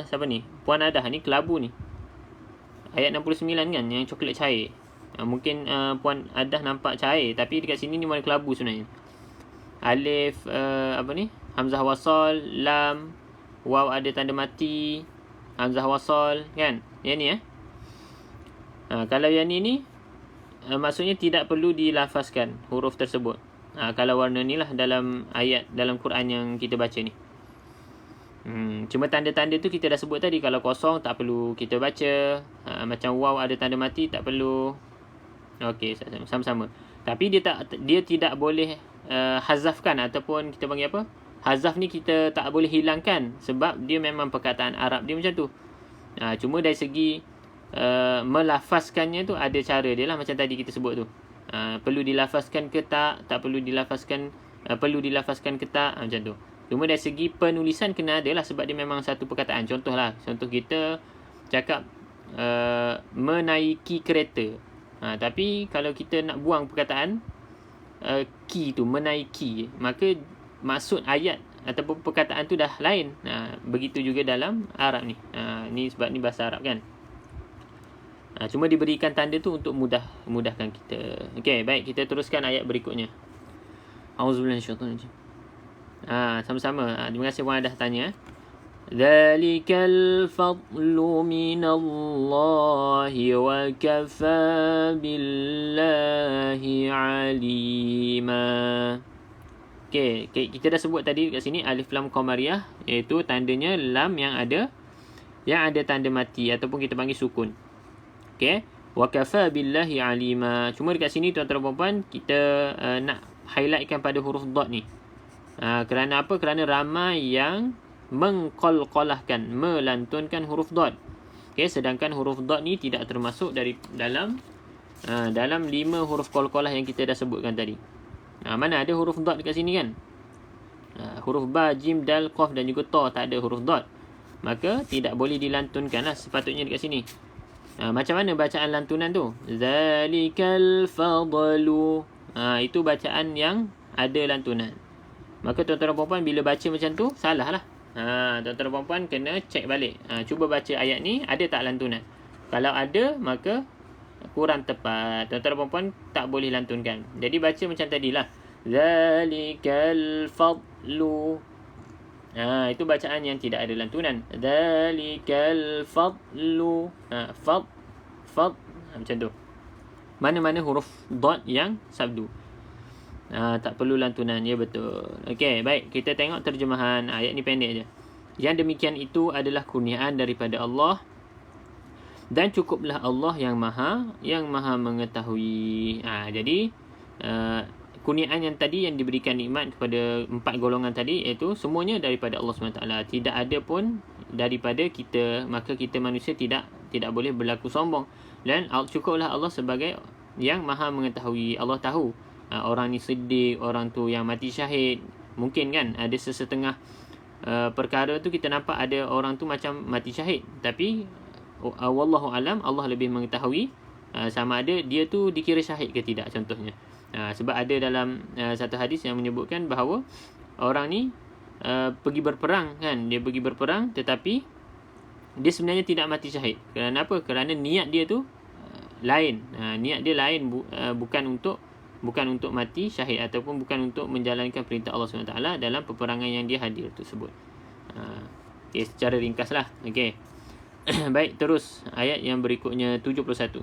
Siapa ni? Puan Adah ni kelabu ni. Ayat 69 kan? Yang coklat cair. Mungkin Puan Adah nampak cair. Tapi dekat sini ni warna kelabu sebenarnya. Alif, Hamzah wasal, lam, waw ada tanda mati, hamzah wasal kan. Yang ni kalau yang ni maksudnya tidak perlu dilafazkan huruf tersebut. Kalau warna ni lah dalam ayat dalam Quran yang kita baca ni. Cuma tanda-tanda tu kita dah sebut tadi. Kalau kosong tak perlu kita baca. Macam waw ada tanda mati tak perlu. Okey, sama-sama. Tapi dia tidak boleh hazafkan ataupun kita panggil apa? Hazaf ni kita tak boleh hilangkan sebab dia memang perkataan Arab dia macam tu. Cuma dari segi melafazkannya tu ada cara dia lah macam tadi kita sebut tu. Perlu dilafazkan ke tak perlu dilafazkan, perlu dilafazkan ke tak, macam tu. Cuma dari segi penulisan kena ada lah sebab dia memang satu perkataan. Contohlah, contoh kita cakap menaiki kereta. Tapi kalau kita nak buang perkataan ki tu, menaiki, maka maksud ayat ataupun perkataan tu dah lain. Begitu juga dalam Arab ni. Ni sebab ni bahasa Arab kan. Cuma diberikan tanda tu untuk mudahkan kita. Okey, baik, kita teruskan ayat berikutnya. Auzubillahi minasyaitanir rajim. Sama-sama. Terima kasih Puan dah tanya. Zalikal fadlu minallahi wa kafa billahi alima. Okay, kita dah sebut tadi kat sini alif lam qamariyah, iaitu tandanya lam yang ada tanda mati ataupun kita panggil sukun. Okey, wa kafa billahi alima. Cuma dekat sini tuan-tuan dan puan kita nak highlightkan pada huruf dad ni. Kerana apa? Kerana ramai yang mengqalqalahkan, melantunkan huruf dad. Okey, sedangkan huruf dad ni tidak termasuk dari dalam 5 huruf qalqalah yang kita dah sebutkan tadi. Mana ada huruf dad dekat sini kan? Huruf ba, jim, dal, qaf dan juga ta tak ada huruf dad. Maka tidak boleh dilantunkan lah sepatutnya dekat sini. Macam mana bacaan lantunan tu? Zalikal fadlu. Itu bacaan yang ada lantunan. Maka tuan-tuan dan puan-puan bila baca macam tu, salah lah. Tuan-tuan dan puan-puan kena cek balik. Cuba baca ayat ni, ada tak lantunan? Kalau ada, maka kurang tepat. Tuan-tuan dan puan-puan tak boleh lantunkan. Jadi baca macam tadilah. Zalikal fadlu. Itu bacaan yang tidak ada lantunan. Zalikal fadlu. Fad. Macam tu. Mana-mana huruf dad yang sabdu. Tak perlu lantunan. Ya, betul. Okey, baik. Kita tengok terjemahan. Ayat ni pendek je. Yang demikian itu adalah kurniaan daripada Allah. Dan cukuplah Allah yang maha mengetahui. Jadi kurniaan yang tadi yang diberikan nikmat kepada 4 golongan tadi, iaitu semuanya daripada Allah SWT. Tidak ada pun daripada kita. Maka kita manusia tidak boleh berlaku sombong. Dan cukuplah Allah sebagai yang maha mengetahui. Allah tahu orang ni sedih, orang tu yang mati syahid. Mungkin kan ada sesetengah perkara tu kita nampak ada orang tu macam mati syahid, tapi wallahu alam, Allah lebih mengetahui sama ada dia tu dikira syahid ke tidak, contohnya. Sebab ada dalam satu hadis yang menyebutkan bahawa orang ni pergi berperang kan, dia pergi berperang tetapi dia sebenarnya tidak mati syahid. Kerana apa? Kerana niat dia tu lain. Niat dia lain, bukan untuk mati syahid ataupun bukan untuk menjalankan perintah Allah SWT dalam peperangan yang dia hadir tersebut. Okay, secara ringkaslah. Okay. Baik, terus ayat yang berikutnya 71.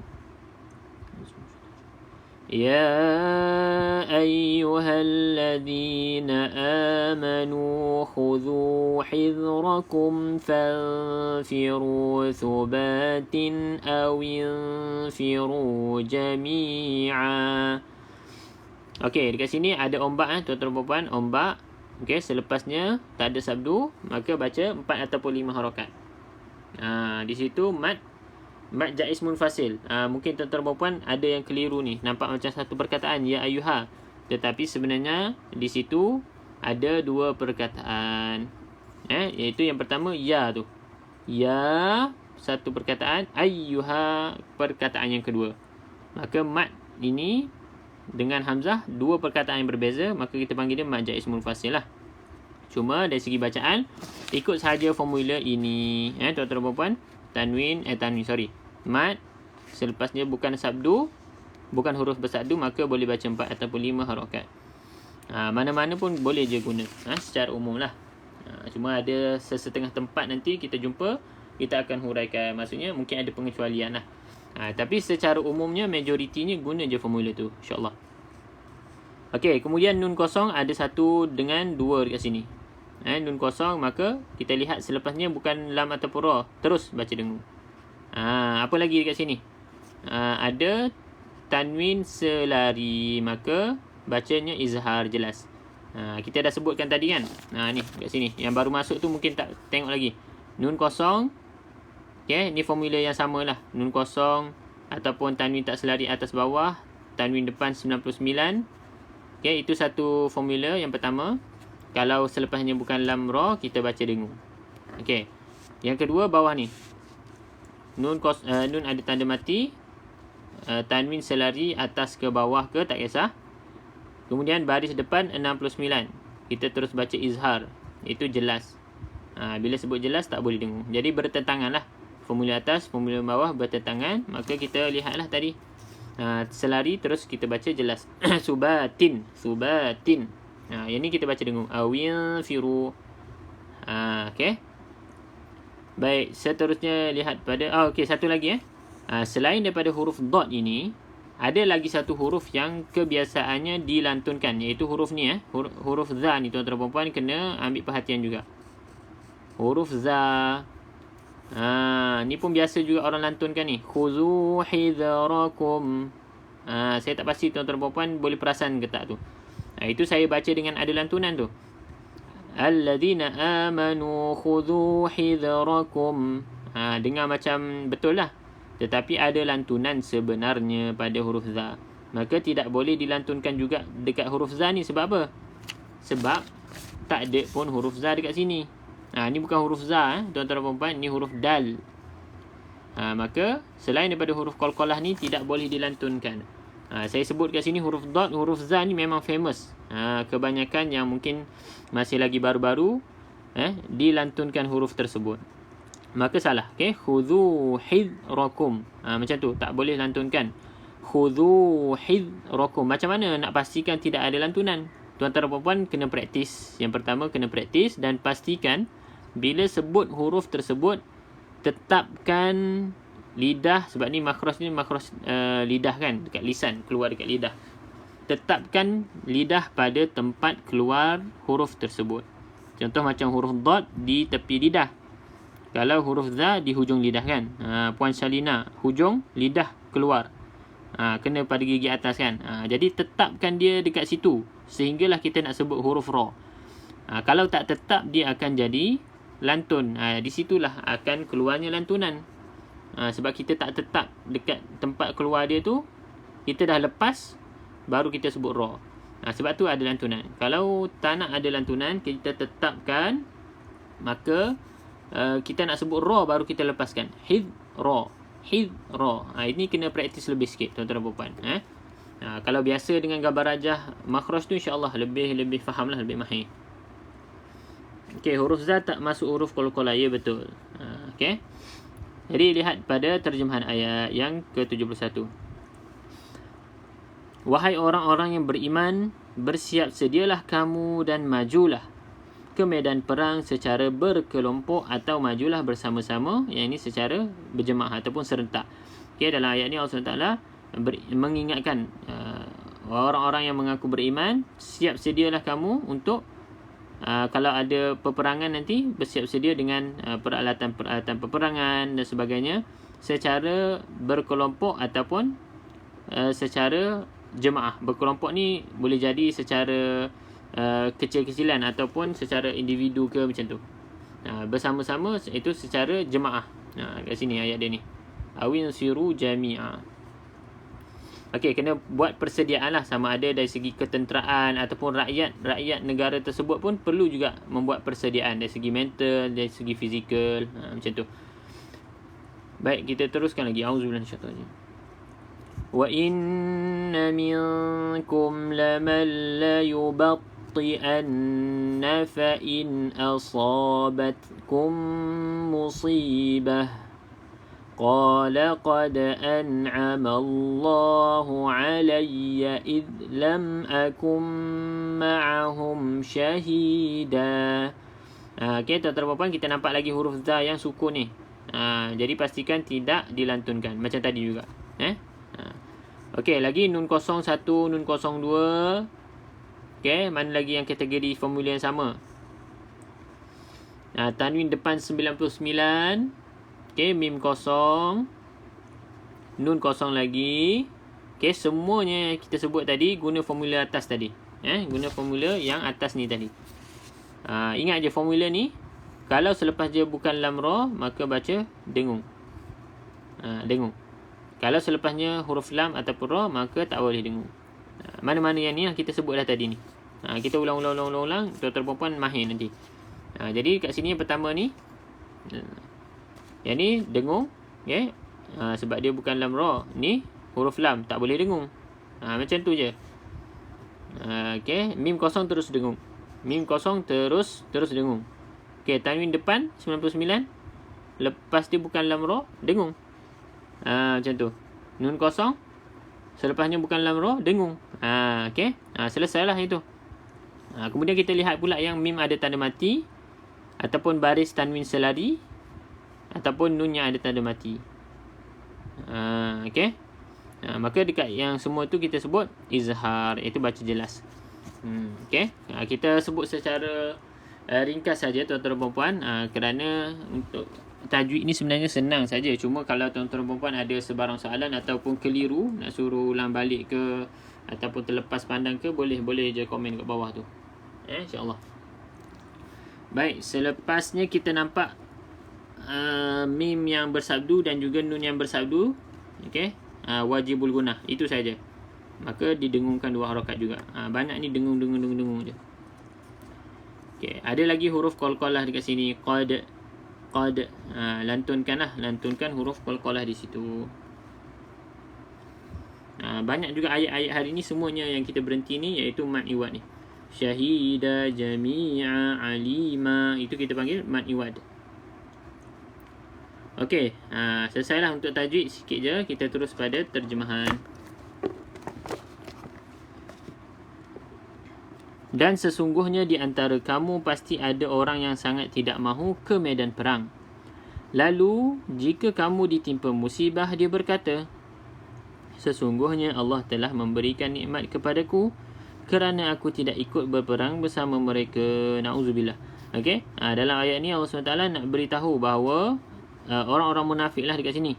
Ya ayyuhalladzina amanu khudhu hidrakum fanfiru thubatin aw infiru jami'a. Okey, dekat sini ada ombak tuan-tuan dan puan, ombak. Okey, selepasnya tak ada sabdu, maka baca 4 ataupun 5 harakat. Di situ mat jaiz munfasil. Mungkin tuan-tuan dan puan ada yang keliru ni, nampak macam satu perkataan ya ayyuha, tetapi sebenarnya di situ ada dua perkataan. Iaitu yang pertama ya tu. Ya satu perkataan, ayyuha perkataan yang kedua. Maka mat ini dengan hamzah dua perkataan yang berbeza, maka kita panggil dia mat jaiz munfasil lah. Cuma dari segi bacaan ikut sahaja formula ini, tuan-tuan dan puan. Mat selepasnya bukan sabdu, bukan huruf bersabdu, maka boleh baca 4 ataupun 5 harakat. Mana-mana pun boleh je guna, secara umum lah. Cuma ada sesetengah tempat nanti kita jumpa, kita akan huraikan, maksudnya mungkin ada pengecualian lah. Tapi secara umumnya majoritinya guna je formula tu, insyaAllah. Okey, kemudian nun kosong ada 1 dengan 2 dekat sini. Nun kosong, maka kita lihat selepasnya bukan lam ataupun ra, terus baca dengung. Apa lagi dekat sini? Ada tanwin selari, maka bacanya izhar jelas. Kita dah sebutkan tadi kan. Ni dekat sini. Yang baru masuk tu mungkin tak tengok lagi. Nun kosong. Okay, ni formula yang sama lah. Nun kosong ataupun tanwin tak selari atas bawah, tanwin depan 99. Okay, itu satu formula yang pertama. Kalau selepasnya bukan lam ra, kita baca dengung. Okay. Yang kedua bawah ni. Nun ada tanda mati, tanwin selari atas ke bawah ke tak kisah. Kemudian baris depan 69, kita terus baca izhar, itu jelas. Bila sebut jelas tak boleh dengung. Jadi bertentangan lah, formula atas, formula bawah bertentangan. Maka kita lihatlah tadi, selari terus kita baca jelas. Subatin. Yang ni kita baca dengung. Awil firu. Okay. Baik, seterusnya lihat pada okey, satu lagi selain daripada huruf dot ini, ada lagi satu huruf yang kebiasaannya dilantunkan, iaitu huruf ni huruf za ni, tuan-tuan dan puan kena ambil perhatian juga. Huruf za. Ni pun biasa juga orang lantunkan ni. Khuzu hidrakum. Saya tak pasti tuan-tuan dan puan boleh perasan ke tak tu. Itu saya baca dengan ada lantunan tu. Alladzina amanu khudhu hidrakum. Dengar macam betul lah, tetapi ada lantunan sebenarnya pada huruf za. Maka tidak boleh dilantunkan juga dekat huruf za ni. Sebab apa? Sebab tak ada pun huruf za dekat sini. Ni bukan huruf za, tuan-tuan dan puan, ni huruf dal. Maka selain daripada huruf qalqalah ni tidak boleh dilantunkan. Saya sebut kat sini huruf dot, huruf za ni memang famous. Kebanyakan yang mungkin masih lagi baru-baru dilantunkan huruf tersebut. Maka salah. Okay? Khudhu hidrakum. Macam tu. Tak boleh lantunkan. Khudhu hidrakum. Macam mana nak pastikan tidak ada lantunan? Tuan-tuan dan puan kena praktis. Yang pertama kena praktis dan pastikan bila sebut huruf tersebut, tetapkan lidah, sebab ni makhraj lidah kan, dekat lisan, keluar dekat lidah. Tetapkan lidah pada tempat keluar huruf tersebut. Contoh macam huruf dot di tepi lidah. Kalau huruf za di hujung lidah kan. Puan Shalina, hujung lidah keluar. Kena pada gigi atas kan. Jadi tetapkan dia dekat situ, sehinggalah kita nak sebut huruf ra. Kalau tak tetap, dia akan jadi lantun. Di situlah akan keluarnya lantunan. Sebab kita tak tetap dekat tempat keluar dia tu, kita dah lepas, baru kita sebut ra. Sebab tu ada lantunan. Kalau tak nak ada lantunan, kita tetapkan maka kita nak sebut ra baru kita lepaskan. Hidra. Ini kena praktis lebih sikit tuan-tuan dan puan. Kalau biasa dengan gambar rajah makhraj tu insya-Allah lebih fahamlah, lebih mahir. Okey, huruf za tak masuk huruf qalqalah. Ya, betul. Okey. Jadi lihat pada terjemahan ayat yang ke-71. Wahai orang-orang yang beriman, bersiap sedialah kamu dan majulah ke medan perang secara berkelompok atau majulah bersama-sama, yang ini secara berjemaah ataupun serentak. Okey, dalam ayat ni Allah SWT mengingatkan orang-orang yang mengaku beriman, siap sedialah kamu untuk kalau ada peperangan nanti, bersiap sedia dengan peralatan-peralatan peperangan dan sebagainya secara berkelompok ataupun secara jemaah. Berkelompok ni boleh jadi secara kecil-kecilan ataupun secara individu ke macam tu. Bersama-sama itu secara jemaah. Kat sini ayat dia ni. Awin siru jami'a. Okey, kena buat persediaan lah, sama ada dari segi ketenteraan ataupun rakyat negara tersebut pun perlu juga membuat persediaan dari segi mental, dari segi fizikal, macam tu. Baik, kita teruskan lagi. Auzubillahi minasyaitanir rajim. Wa inna minkum laman la yubatti'anna fa in asabatkum musibah قال قد أنعم الله علي إذ لم أكن معهم شهيدا. Okay, tuan-tuan, kita nampak lagi huruf za yang sukun ni. Jadi pastikan tidak dilantunkan macam tadi juga. Okey, lagi nun 01, nun 02. Okey, mana lagi yang kategori formula yang sama? Tanwin depan 99. Okey, mim kosong, nun kosong lagi. Okey, semuanya kita sebut tadi guna formula atas tadi. Guna formula yang atas ni tadi. Ingat je formula ni, kalau selepas dia bukan lam ra, maka baca dengung. Dengung. Kalau selepasnya huruf lam ataupun ra, maka tak boleh dengung. Mana-mana yang ni yang kita sebut dah tadi ni. Kita ulang-ulang, tuan-tuan perempuan mahir nanti. Jadi kat sini yang pertama ni, yang ni dengung, okay? Sebab dia bukan lam ra. Ni huruf lam, tak boleh dengung. Macam tu je. Okay, mim kosong terus dengung. Mim kosong terus dengung. Okay, tanwin depan 99. Lepas dia bukan lam ra, dengung. Macam tu. Nun kosong, selepasnya bukan lam ra, dengung. Okay, selesailah itu. Kemudian kita lihat pula yang mim ada tanda mati ataupun baris tanwin selari ataupun nun yang ada tanda mati. Okey. Maka dekat yang semua tu kita sebut izhar, iaitu baca jelas. Okey. Kita sebut secara ringkas saja tuan-tuan dan puan-puan, kerana untuk tajwid ni sebenarnya senang saja. Cuma kalau tuan-tuan dan puan-puan ada sebarang soalan ataupun keliru, nak suruh ulang balik ke ataupun terlepas pandang ke, boleh je komen kat bawah tu. InsyaAllah. Baik, selepasnya kita nampak mim yang bersabdu dan juga nun yang bersabdu. Okey, wajibul gunah, itu saja. Maka didengungkan 2 harakat juga. Banyak ni dengung je. Okey, ada lagi huruf qalqalah dekat sini. Qad. Lantunkan huruf qalqalah di situ. Banyak juga ayat-ayat hari ni semuanya yang kita berhenti ni iaitu mad iwad ni. Syahida, jami'a, alima, itu kita panggil mad iwad. Okey, selesailah untuk tajwid. Sikit je, kita terus pada terjemahan. Dan sesungguhnya di antara kamu pasti ada orang yang sangat tidak mahu ke medan perang. Lalu, jika kamu ditimpa musibah, dia berkata, sesungguhnya Allah telah memberikan nikmat kepadaku kerana aku tidak ikut berperang bersama mereka. Na'udzubillah. Okey, dalam ayat ni Allah SWT nak beritahu bahawa orang-orang munafik lah dekat sini.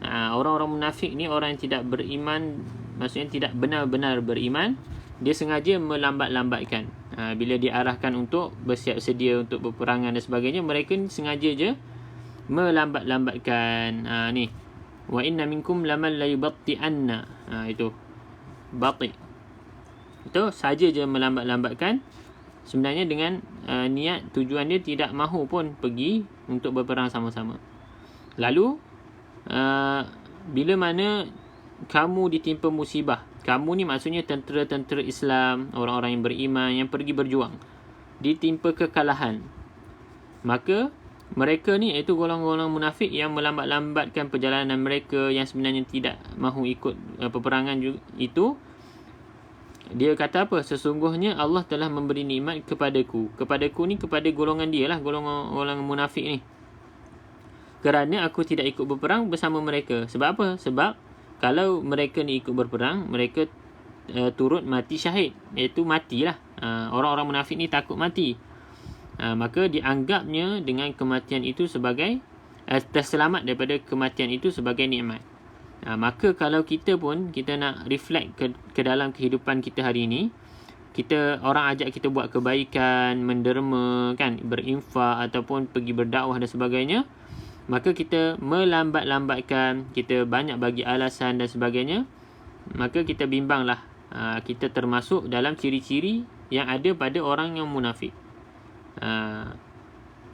Orang-orang munafik ni orang yang tidak beriman, maksudnya tidak benar-benar beriman. Dia sengaja melambat-lambatkan. Bila diarahkan untuk bersiap sedia untuk berperangan dan sebagainya, mereka ni sengaja je melambat-lambatkan. Ni, wa inna minkum laman la yubatti'anna. Itu bati'. Itu saja je melambat-lambatkan sebenarnya dengan niat tujuan dia tidak mahu pun pergi untuk berperang sama-sama. Lalu bila mana kamu ditimpa musibah, kamu ni maksudnya tentera-tentera Islam, orang-orang yang beriman yang pergi berjuang, ditimpa kekalahan, maka mereka ni iaitu golongan-golongan munafik yang melambat-lambatkan perjalanan mereka, yang sebenarnya tidak mahu ikut peperangan itu. Dia kata apa? Sesungguhnya Allah telah memberi nikmat kepadaku. Kepadaku ni kepada golongan dia lah, golongan munafik ni. Kerana aku tidak ikut berperang bersama mereka. Sebab apa? Sebab kalau mereka ni ikut berperang, mereka turut mati syahid, iaitu matilah. Orang-orang munafik ni takut mati. Maka dianggapnya dengan kematian itu sebagai terselamat daripada kematian itu sebagai nikmat. Maka kalau kita pun kita nak reflect ke dalam kehidupan kita hari ini, orang ajak kita buat kebaikan, menderma kan, berinfak ataupun pergi berdakwah dan sebagainya, maka kita melambat-lambatkan, kita banyak bagi alasan dan sebagainya, maka kita bimbanglah kita termasuk dalam ciri-ciri yang ada pada orang yang munafik.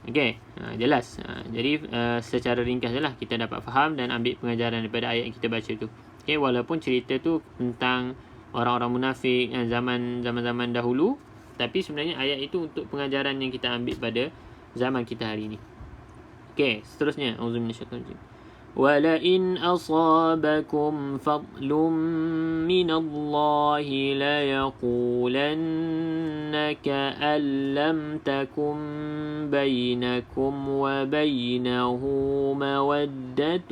Okey, jelas. Jadi secara ringkas lah kita dapat faham dan ambil pengajaran daripada ayat yang kita baca tu. Okey, walaupun cerita tu tentang orang-orang munafik zaman-zaman dahulu, tapi sebenarnya ayat itu untuk pengajaran yang kita ambil pada zaman kita hari ini. Okey, seterusnya auzubillahi minasyaitanir وَلَئِنْ أَصَابَكُمْ فَضْلٌ مِّنَ اللَّهِ لَيَقُولَنَّ كَأَن لَّمْ تَكُن بَيْنَكُمْ وَبَيْنَهُ مَوَدَّةٌ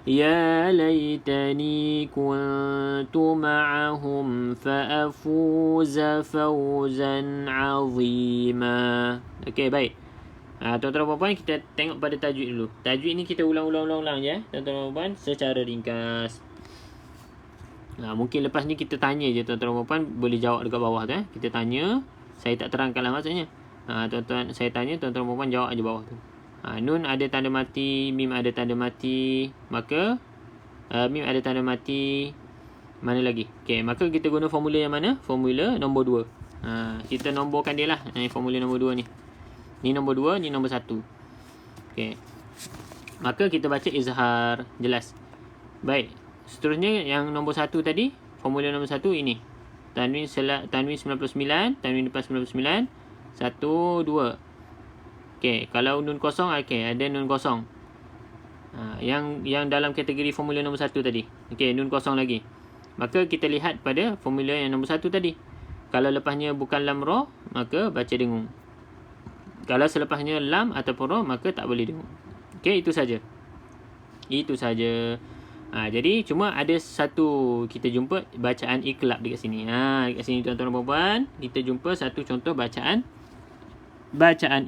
يَا لَيْتَنِي كُنتُ مَعَهُمْ فَأَفُوزَ فَوْزًا عَظِيمًا. Okey, baik. Tuan-tuan dan puan-puan, kita tengok pada tajwid dulu. Tajwid ni kita ulang-ulang je, tuan-tuan dan puan-puan, secara ringkas. Mungkin lepas ni kita tanya je, tuan-tuan dan puan-puan boleh jawab dekat bawah tu. Kita tanya, saya tak terangkanlah maksudnya. Tuan-tuan, saya tanya, tuan-tuan dan puan-puan jawab aja bawah tu. Nun ada tanda mati, mim ada tanda mati, maka mim ada tanda mati, mana lagi? Okey, maka kita guna formula yang mana? Formula nombor 2. Kita nomborkan dia lah, formula nombor 2 ni. Ni nombor 2, ni nombor 1. Okey. Maka kita baca izhar, jelas. Baik. Seterusnya yang nombor 1 tadi, formula nombor 1 ini. Tanwin 99, tanwin lepas 99, 1 2. Okey, kalau nun kosong, okey, ada nun kosong. Yang dalam kategori formula nombor 1 tadi. Okey, nun kosong lagi. Maka kita lihat pada formula yang nombor 1 tadi. Kalau lepasnya bukan lam ra, maka baca dengung. Kalau selepasnya lam ataupun ra, maka tak boleh dengung. Okey, itu saja. Jadi cuma ada satu kita jumpa bacaan iqlab dekat sini. Dekat sini tuan-tuan dan puan-puan, kita jumpa satu contoh bacaan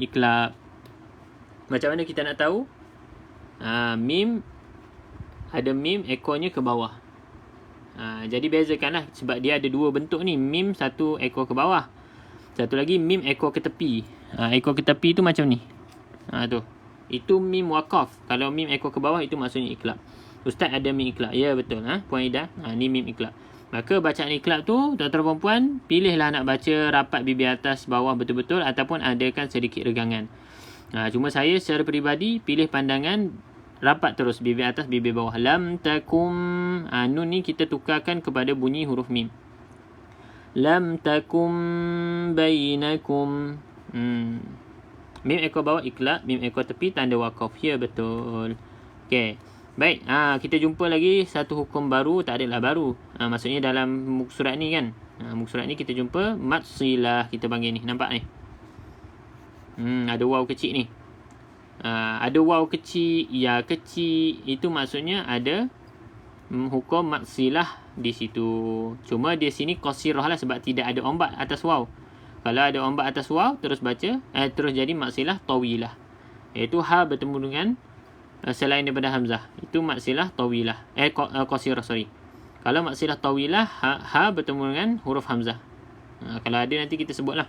iqlab. Macam mana kita nak tahu? Mim ada mim ekornya ke bawah. Jadi bezakanlah sebab dia ada dua bentuk ni. Mim satu ekor ke bawah. Satu lagi mim ekor ke tepi. Ekor ke tepi tu macam ni. Tu. Itu mim waqaf. Kalau mim ekor ke bawah itu maksudnya iqlab. Ustaz ada mim iqlab. Ya betul. Puan Ida. Ni mim iqlab. Maka bacaan iqlab tu tuan-tuan dan puan, pilihlah nak baca rapat bibir atas bawah betul-betul ataupun adakan sedikit regangan. Cuma saya secara peribadi pilih pandangan rapat terus bibir atas bibir bawah. Lam takum. Nun ni kita tukarkan kepada bunyi huruf mim. Lam takum bainakum. Mim ekor bawah iqlab, mim ekor tepi tanda waqaf. Ya betul. Okey. Baik, kita jumpa lagi satu hukum baru, tak adalah baru. Maksudnya dalam muka surat ni kan. Muka surat ni kita jumpa mad silah kita panggil ni. Nampak ni? Ada waw kecil ni. Ada waw kecil, ya kecil, itu maksudnya ada hukum mad silah di situ. Cuma di sini qasirah lah sebab tidak ada ombak atas waw. Kalau ada ombak atas waw terus baca terus jadi mad silah tawilah. Iaitu ha bertemu dengan selain daripada hamzah. Itu mad silah tawilah. Qasirah, sorry. Kalau mad silah tawilah ha bertemu dengan huruf hamzah. Kalau ada nanti kita sebutlah.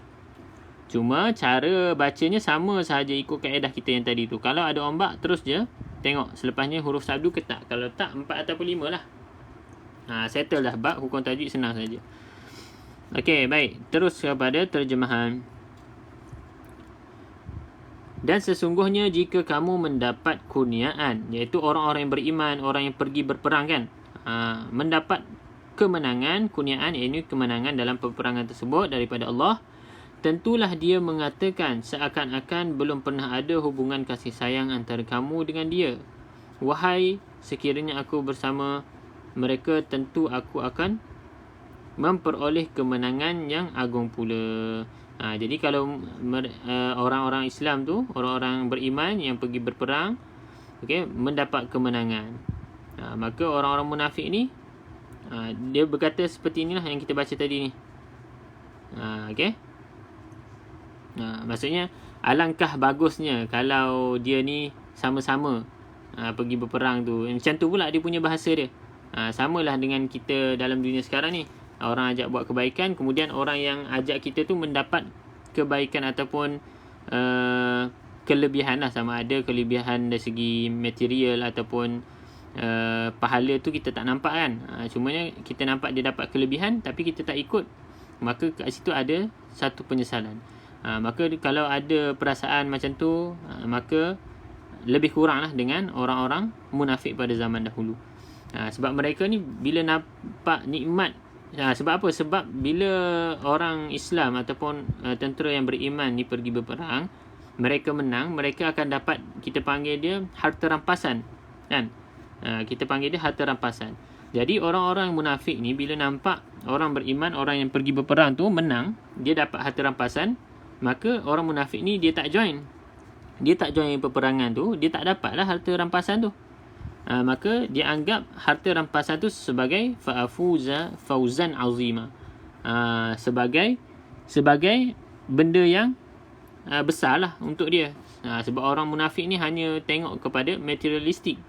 Cuma cara bacanya sama sahaja ikut kaedah kita yang tadi tu. Kalau ada ombak terus je tengok selepasnya huruf sabdu ke tak. Kalau tak 4 ataupun 5 lah. Settle dah bab hukum tajwid, senang saja. Okey, baik. Terus kepada terjemahan. Dan sesungguhnya jika kamu mendapat kurniaan, iaitu orang-orang yang beriman, orang yang pergi berperang kan, mendapat kemenangan, kurniaan iaitu kemenangan dalam peperangan tersebut daripada Allah, tentulah dia mengatakan seakan-akan belum pernah ada hubungan kasih sayang antara kamu dengan dia. Wahai, sekiranya aku bersama mereka, tentu aku akan memperoleh kemenangan yang agung pula. Jadi kalau orang-orang Islam tu, orang-orang beriman yang pergi berperang, mendapat kemenangan, maka orang-orang munafik ni, dia berkata seperti inilah yang kita baca tadi ni. Maksudnya alangkah bagusnya kalau dia ni sama-sama pergi berperang tu. Macam tu pula dia punya bahasa dia. Samalah dengan kita dalam dunia sekarang ni. Orang ajak buat kebaikan, kemudian orang yang ajak kita tu mendapat kebaikan ataupun kelebihan lah. Sama ada kelebihan dari segi material ataupun pahala tu kita tak nampak kan. Cumanya kita nampak dia dapat kelebihan tapi kita tak ikut. Maka kat situ ada satu penyesalan. Maka kalau ada perasaan macam tu, maka lebih kurang lah dengan orang-orang munafik pada zaman dahulu. Sebab mereka ni bila nampak nikmat, sebab apa? Sebab bila orang Islam ataupun tentera yang beriman ni pergi berperang, mereka menang, mereka akan dapat, kita panggil dia harta rampasan kan. Kita panggil dia harta rampasan. Jadi orang-orang munafik ni bila nampak orang beriman, orang yang pergi berperang tu menang, dia dapat harta rampasan, maka orang munafik ni dia tak join. Dia tak join peperangan tu, dia tak dapatlah harta rampasan tu. Maka dia anggap harta rampasan tu sebagai fauzan azima. Sebagai benda yang besarlah untuk dia. Sebab orang munafik ni hanya tengok kepada materialistik.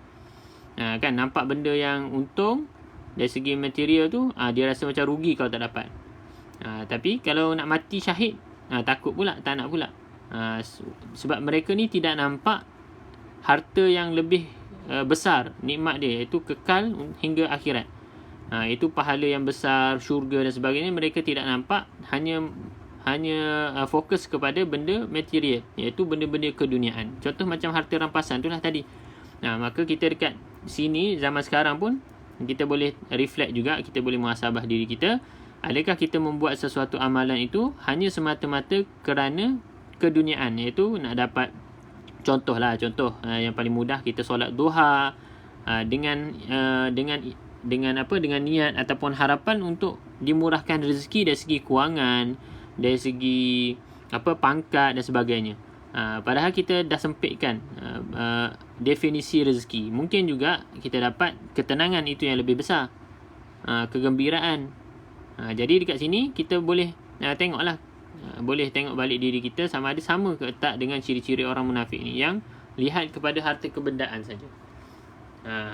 Kan nampak benda yang untung dari segi material tu, dia rasa macam rugi kalau tak dapat. Tapi kalau nak mati syahid, takut pula, tak nak pula. Sebab mereka ni tidak nampak harta yang lebih besar, nikmat dia, iaitu kekal hingga akhirat. Itu pahala yang besar, syurga dan sebagainya, mereka tidak nampak, hanya fokus kepada benda material, iaitu benda-benda keduniaan. Contoh macam harta rampasan itulah tadi. Maka kita dekat sini zaman sekarang pun kita boleh reflect juga, kita boleh muhasabah diri kita. Adakah kita membuat sesuatu amalan itu hanya semata-mata kerana keduniaan, iaitu nak dapat, contoh yang paling mudah, kita solat duha dengan niat ataupun harapan untuk dimurahkan rezeki dari segi kewangan, dari segi pangkat dan sebagainya. Padahal kita dah sempitkan definisi rezeki. Mungkin juga kita dapat ketenangan, itu yang lebih besar, kegembiraan. Jadi dekat sini kita boleh tengoklah, boleh tengok balik diri kita sama ada sama ke tak dengan ciri-ciri orang munafik ni yang lihat kepada harta kebendaan saja.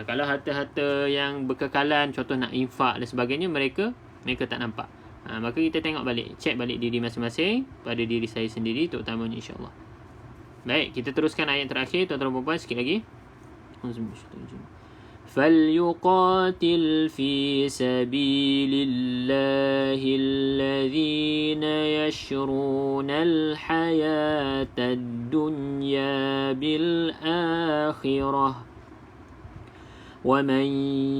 Kalau harta-harta yang berkekalan, contoh nak infak dan sebagainya, mereka tak nampak. Maka kita tengok balik, cek balik diri masing-masing, pada diri saya sendiri terutamanya, insya-Allah. Baik, kita teruskan ayat terakhir, tuan-tuan dan puan, sikit lagi. فَلْيُقَاتِلْ فِي سَبِيلِ اللَّهِ الَّذِينَ يَشْرُونَ الْحَيَاةَ الدُّنْيَا بِالْآخِرَةِ وَمَنْ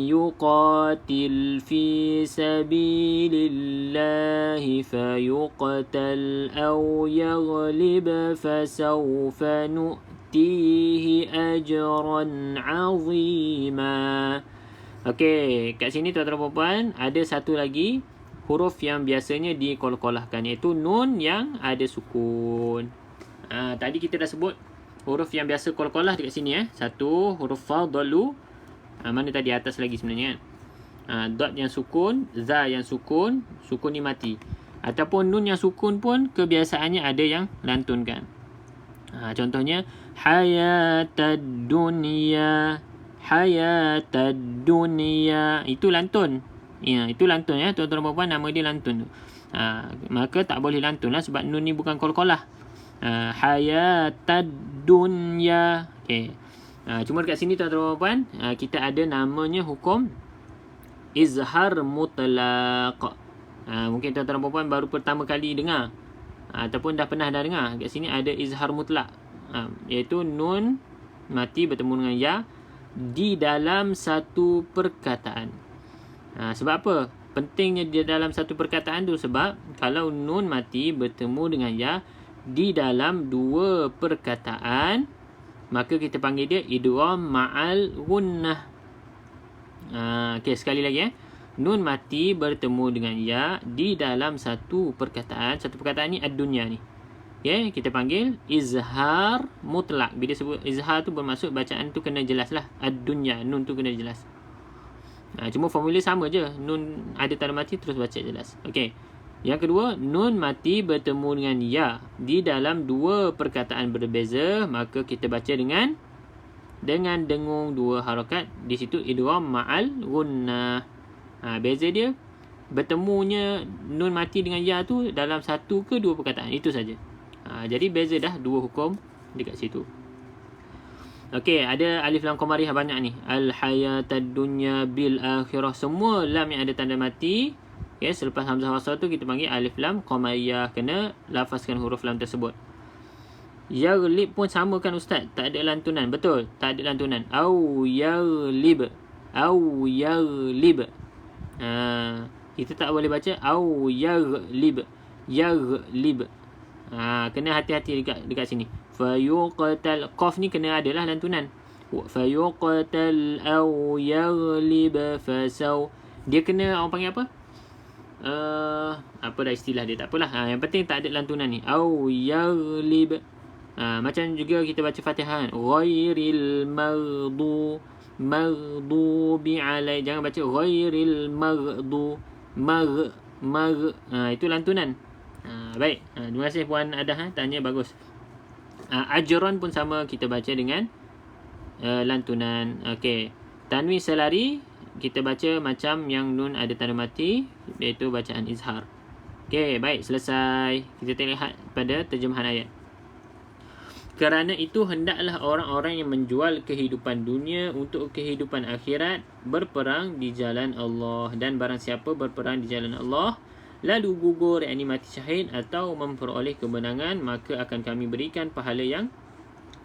يُقَاتِلْ فِي سَبِيلِ اللَّهِ فَيُقْتَلْ أَوْ يَغْلِبْ فَسَوْفَ نُؤْتِيهِ أَجْرًا عَظِيمًا. Okey, kat sini tuan-tuan dan puan, ada satu lagi huruf yang biasanya dikolkolahkan, iaitu nun yang ada sukun. Tadi kita dah sebut huruf yang biasa kolkolah dekat sini. Satu, huruf fa, dalu. Mana tadi atas lagi sebenarnya kan. Dot yang sukun, za yang sukun, sukun ni mati. Ataupun nun yang sukun pun kebiasaannya ada yang lantunkan. Contohnya hayatad dunya, hayatad dunya, itu lantun. Itu lantun ya, tuan-tuan dan puan, nama dia lantun tu. Maka tak boleh lantun lah sebab nun ni bukan qalqalah. Hayatad dunya. Okey. Cuma dekat sini tuan-tuan dan puan, kita ada namanya hukum izhar mutlaq. Mungkin tuan-tuan dan puan baru pertama kali dengar, ataupun dah pernah dengar. Kat sini ada izhar mutlaq, iaitu nun mati bertemu dengan ya di dalam satu perkataan. Sebab apa pentingnya di dalam satu perkataan tu? Sebab kalau nun mati bertemu dengan ya di dalam dua perkataan, maka kita panggil dia idgham ma'al gunnah. Okey, sekali lagi nun mati bertemu dengan ya di dalam satu perkataan. Satu perkataan ni ad-dunya ni. Okay, kita panggil izhar mutlak. Bila sebut izhar tu bermaksud bacaan tu kena jelas lah. Ad-dunya, nun tu kena jelas. Cuma formula sama je. Nun ada tanda mati terus baca jelas. Okey. Yang kedua, nun mati bertemu dengan ya di dalam dua perkataan berbeza, maka kita baca dengan dengung dua harakat. Di situ idgham ma'al gunnah. Beza dia bertemunya nun mati dengan ya tu dalam satu ke dua perkataan. Itu saja. Jadi beza dah dua hukum dekat situ. Okey, ada alif lam qamariyah banyak ni. Al hayatad dunya bil akhirah. Semua lam yang ada tanda mati, okay, selepas hamzah wasal tu kita panggil alif lam qamariyah. Kena lafazkan huruf lam tersebut. Yaghlib pun sama kan ustaz? Tak ada lantunan. Betul, tak ada lantunan. Au yaghlib. Au yaghlib. Kita tak boleh baca au yaghlib. Yaghlib. Kena hati-hati dekat sini. Fayuqtal, qaf ni kena adalah lantunan. Fayuqtal au yaghlib fasaw. Dia kena orang panggil apa? Apa dah istilah dia, tak apalah. Yang penting tak ada lantunan ni. Au yaghlib. Macam juga kita baca Fatihah kan. Ghairil maghdubi alai. Jangan baca ghairil itu lantunan. Baik. Terima kasih Puan Adah, tanya bagus. Ajran pun sama, kita baca dengan lantunan. Okey. Tanwin selari kita baca macam yang nun ada tanda mati, iaitu bacaan izhar. Okey, baik, selesai. Kita lihat pada terjemahan ayat. Kerana itu hendaklah orang-orang yang menjual kehidupan dunia untuk kehidupan akhirat berperang di jalan Allah, dan barang siapa berperang di jalan Allah lalu gugur, yakni mati syahid atau memperoleh kemenangan, maka akan kami berikan pahala yang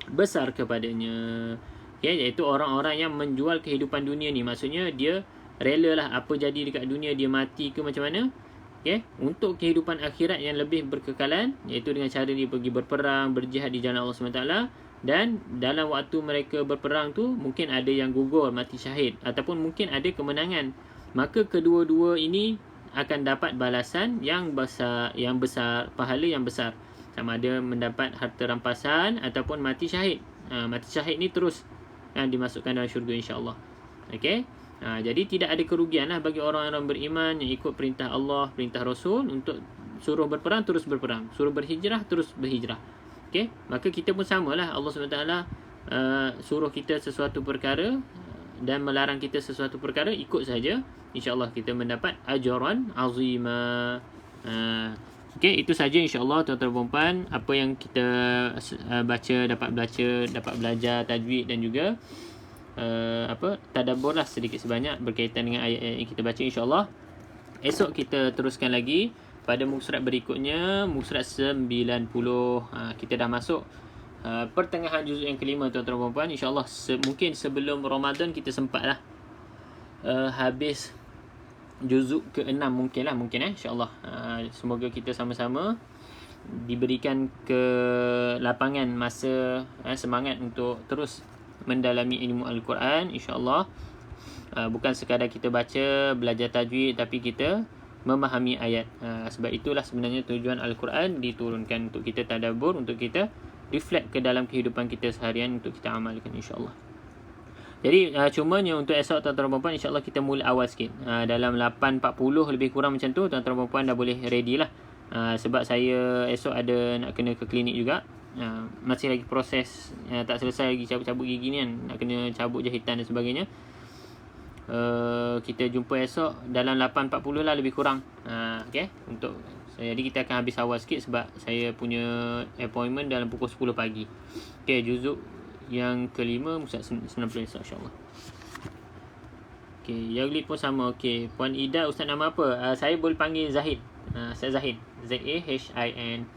besar kepadanya. Okay, iaitu orang-orang yang menjual kehidupan dunia ni, maksudnya dia rela lah apa jadi dekat dunia, dia mati ke macam mana, okay, untuk kehidupan akhirat yang lebih berkekalan, iaitu dengan cara dia pergi berperang, berjihad di jalan Allah SWT. Dan dalam waktu mereka berperang tu mungkin ada yang gugur, mati syahid, ataupun mungkin ada kemenangan. Maka kedua-dua ini akan dapat balasan yang besar, pahala yang besar, sama ada mendapat harta rampasan ataupun mati syahid. Mati syahid ni terus dimasukkan dalam syurga insya-Allah. Okey. Jadi tidak ada kerugian lah bagi orang-orang beriman yang ikut perintah Allah, perintah Rasul, untuk suruh berperang terus berperang, suruh berhijrah terus berhijrah. Okey. Maka kita pun samalah, Allah SWT suruh kita sesuatu perkara dan melarang kita sesuatu perkara, ikut saja, insya-Allah kita mendapat ajran azima. Okey, itu saja insya-Allah tuan-tuan dan puan, apa yang kita dapat belajar tajwid dan juga tadabbur lah sedikit sebanyak berkaitan dengan ayat-ayat yang kita baca insya-Allah. Esok kita teruskan lagi pada muka surat berikutnya, muka surat 90. Kita dah masuk pertengahan juzuk yang kelima tuan-tuan dan puan. InsyaAllah mungkin sebelum Ramadan kita sempatlah habis juzuk ke-6 mungkin insyaAllah. Semoga kita sama-sama diberikan kelapangan masa, semangat untuk terus mendalami ilmu Al-Quran insyaAllah. Bukan sekadar kita baca, belajar tajwid, tapi kita memahami ayat. Sebab itulah sebenarnya tujuan Al-Quran diturunkan, untuk kita tadabbur, untuk kita reflect ke dalam kehidupan kita seharian, untuk kita amalkan insyaAllah. Jadi cumanya untuk esok tuan-tuan dan puan, insyaAllah kita mula awal sikit. Dalam 8.40 lebih kurang macam tu, tuan-tuan dan puan dah boleh ready lah. Sebab saya esok ada nak kena ke klinik juga. Masih lagi proses, tak selesai lagi cabut-cabut gigi ni kan, nak kena cabut jahitan dan sebagainya. Kita jumpa esok dalam 8.40 lah lebih kurang. Okay, jadi kita akan habis awal sikit sebab saya punya appointment dalam pukul 10 pagi. Okay, juzuk yang kelima, Ustaz 90 insya-Allah. Okey, Yagli pun sama. Okey, Puan Ida, Ustaz nama apa? Saya boleh panggil Zahid. Ustaz Zahid. Zahin.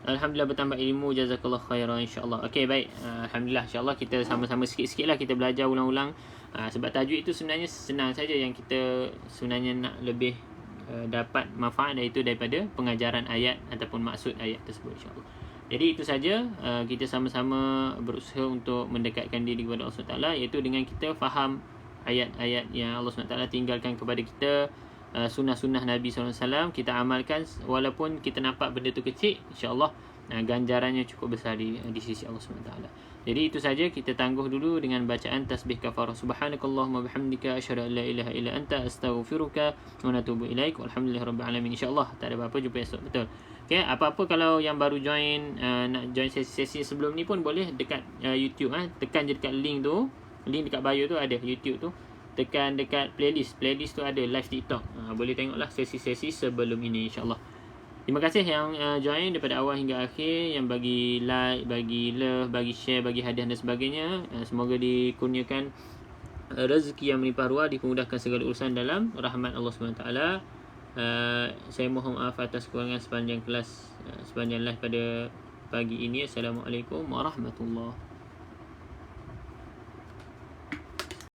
Alhamdulillah bertambah ilmu, jazakallah khairan insya-Allah. Okey, baik. Alhamdulillah, insya-Allah kita sama-sama sikit-sikit lah kita belajar ulang-ulang. Sebab tajuk itu sebenarnya senang saja, yang kita sebenarnya nak lebih dapat manfaat daripada pengajaran ayat ataupun maksud ayat tersebut, insya-Allah. Jadi itu saja, kita sama-sama berusaha untuk mendekatkan diri kepada Allah SWT, iaitu dengan kita faham ayat-ayat yang Allah SWT tinggalkan kepada kita, sunnah-sunnah Nabi SAW, kita amalkan walaupun kita nampak benda tu kecil, insya-Allah ganjarannya cukup besar di sisi Allah SWT. Jadi itu saja, kita tangguh dulu dengan bacaan tasbih kafarah. Subhanakallahumma bihamdika asyhadu an la ilaha illa anta astaghfiruka wa atubu ilaik. Walhamdulillahirabbil alamin. Insya-Allah tak ada apa-apa, jumpa esok. Betul. Okey, apa-apa kalau yang baru join, nak join sesi-sesi sebelum ni pun boleh dekat YouTube, tekan je dekat link tu. Link dekat bio tu ada YouTube tu. Tekan dekat playlist tu ada live TikTok. Boleh tengoklah sesi-sesi sebelum ini, insya-Allah. Terima kasih yang join daripada awal hingga akhir, yang bagi like, bagi love, bagi share, bagi hadiah dan sebagainya. Semoga dikurniakan rezeki yang melimpah ruah, dipermudahkan segala urusan dalam rahmat Allah SWT. Saya mohon maaf atas kekurangan sepanjang kelas, sepanjang live pada pagi ini. Assalamualaikum warahmatullahi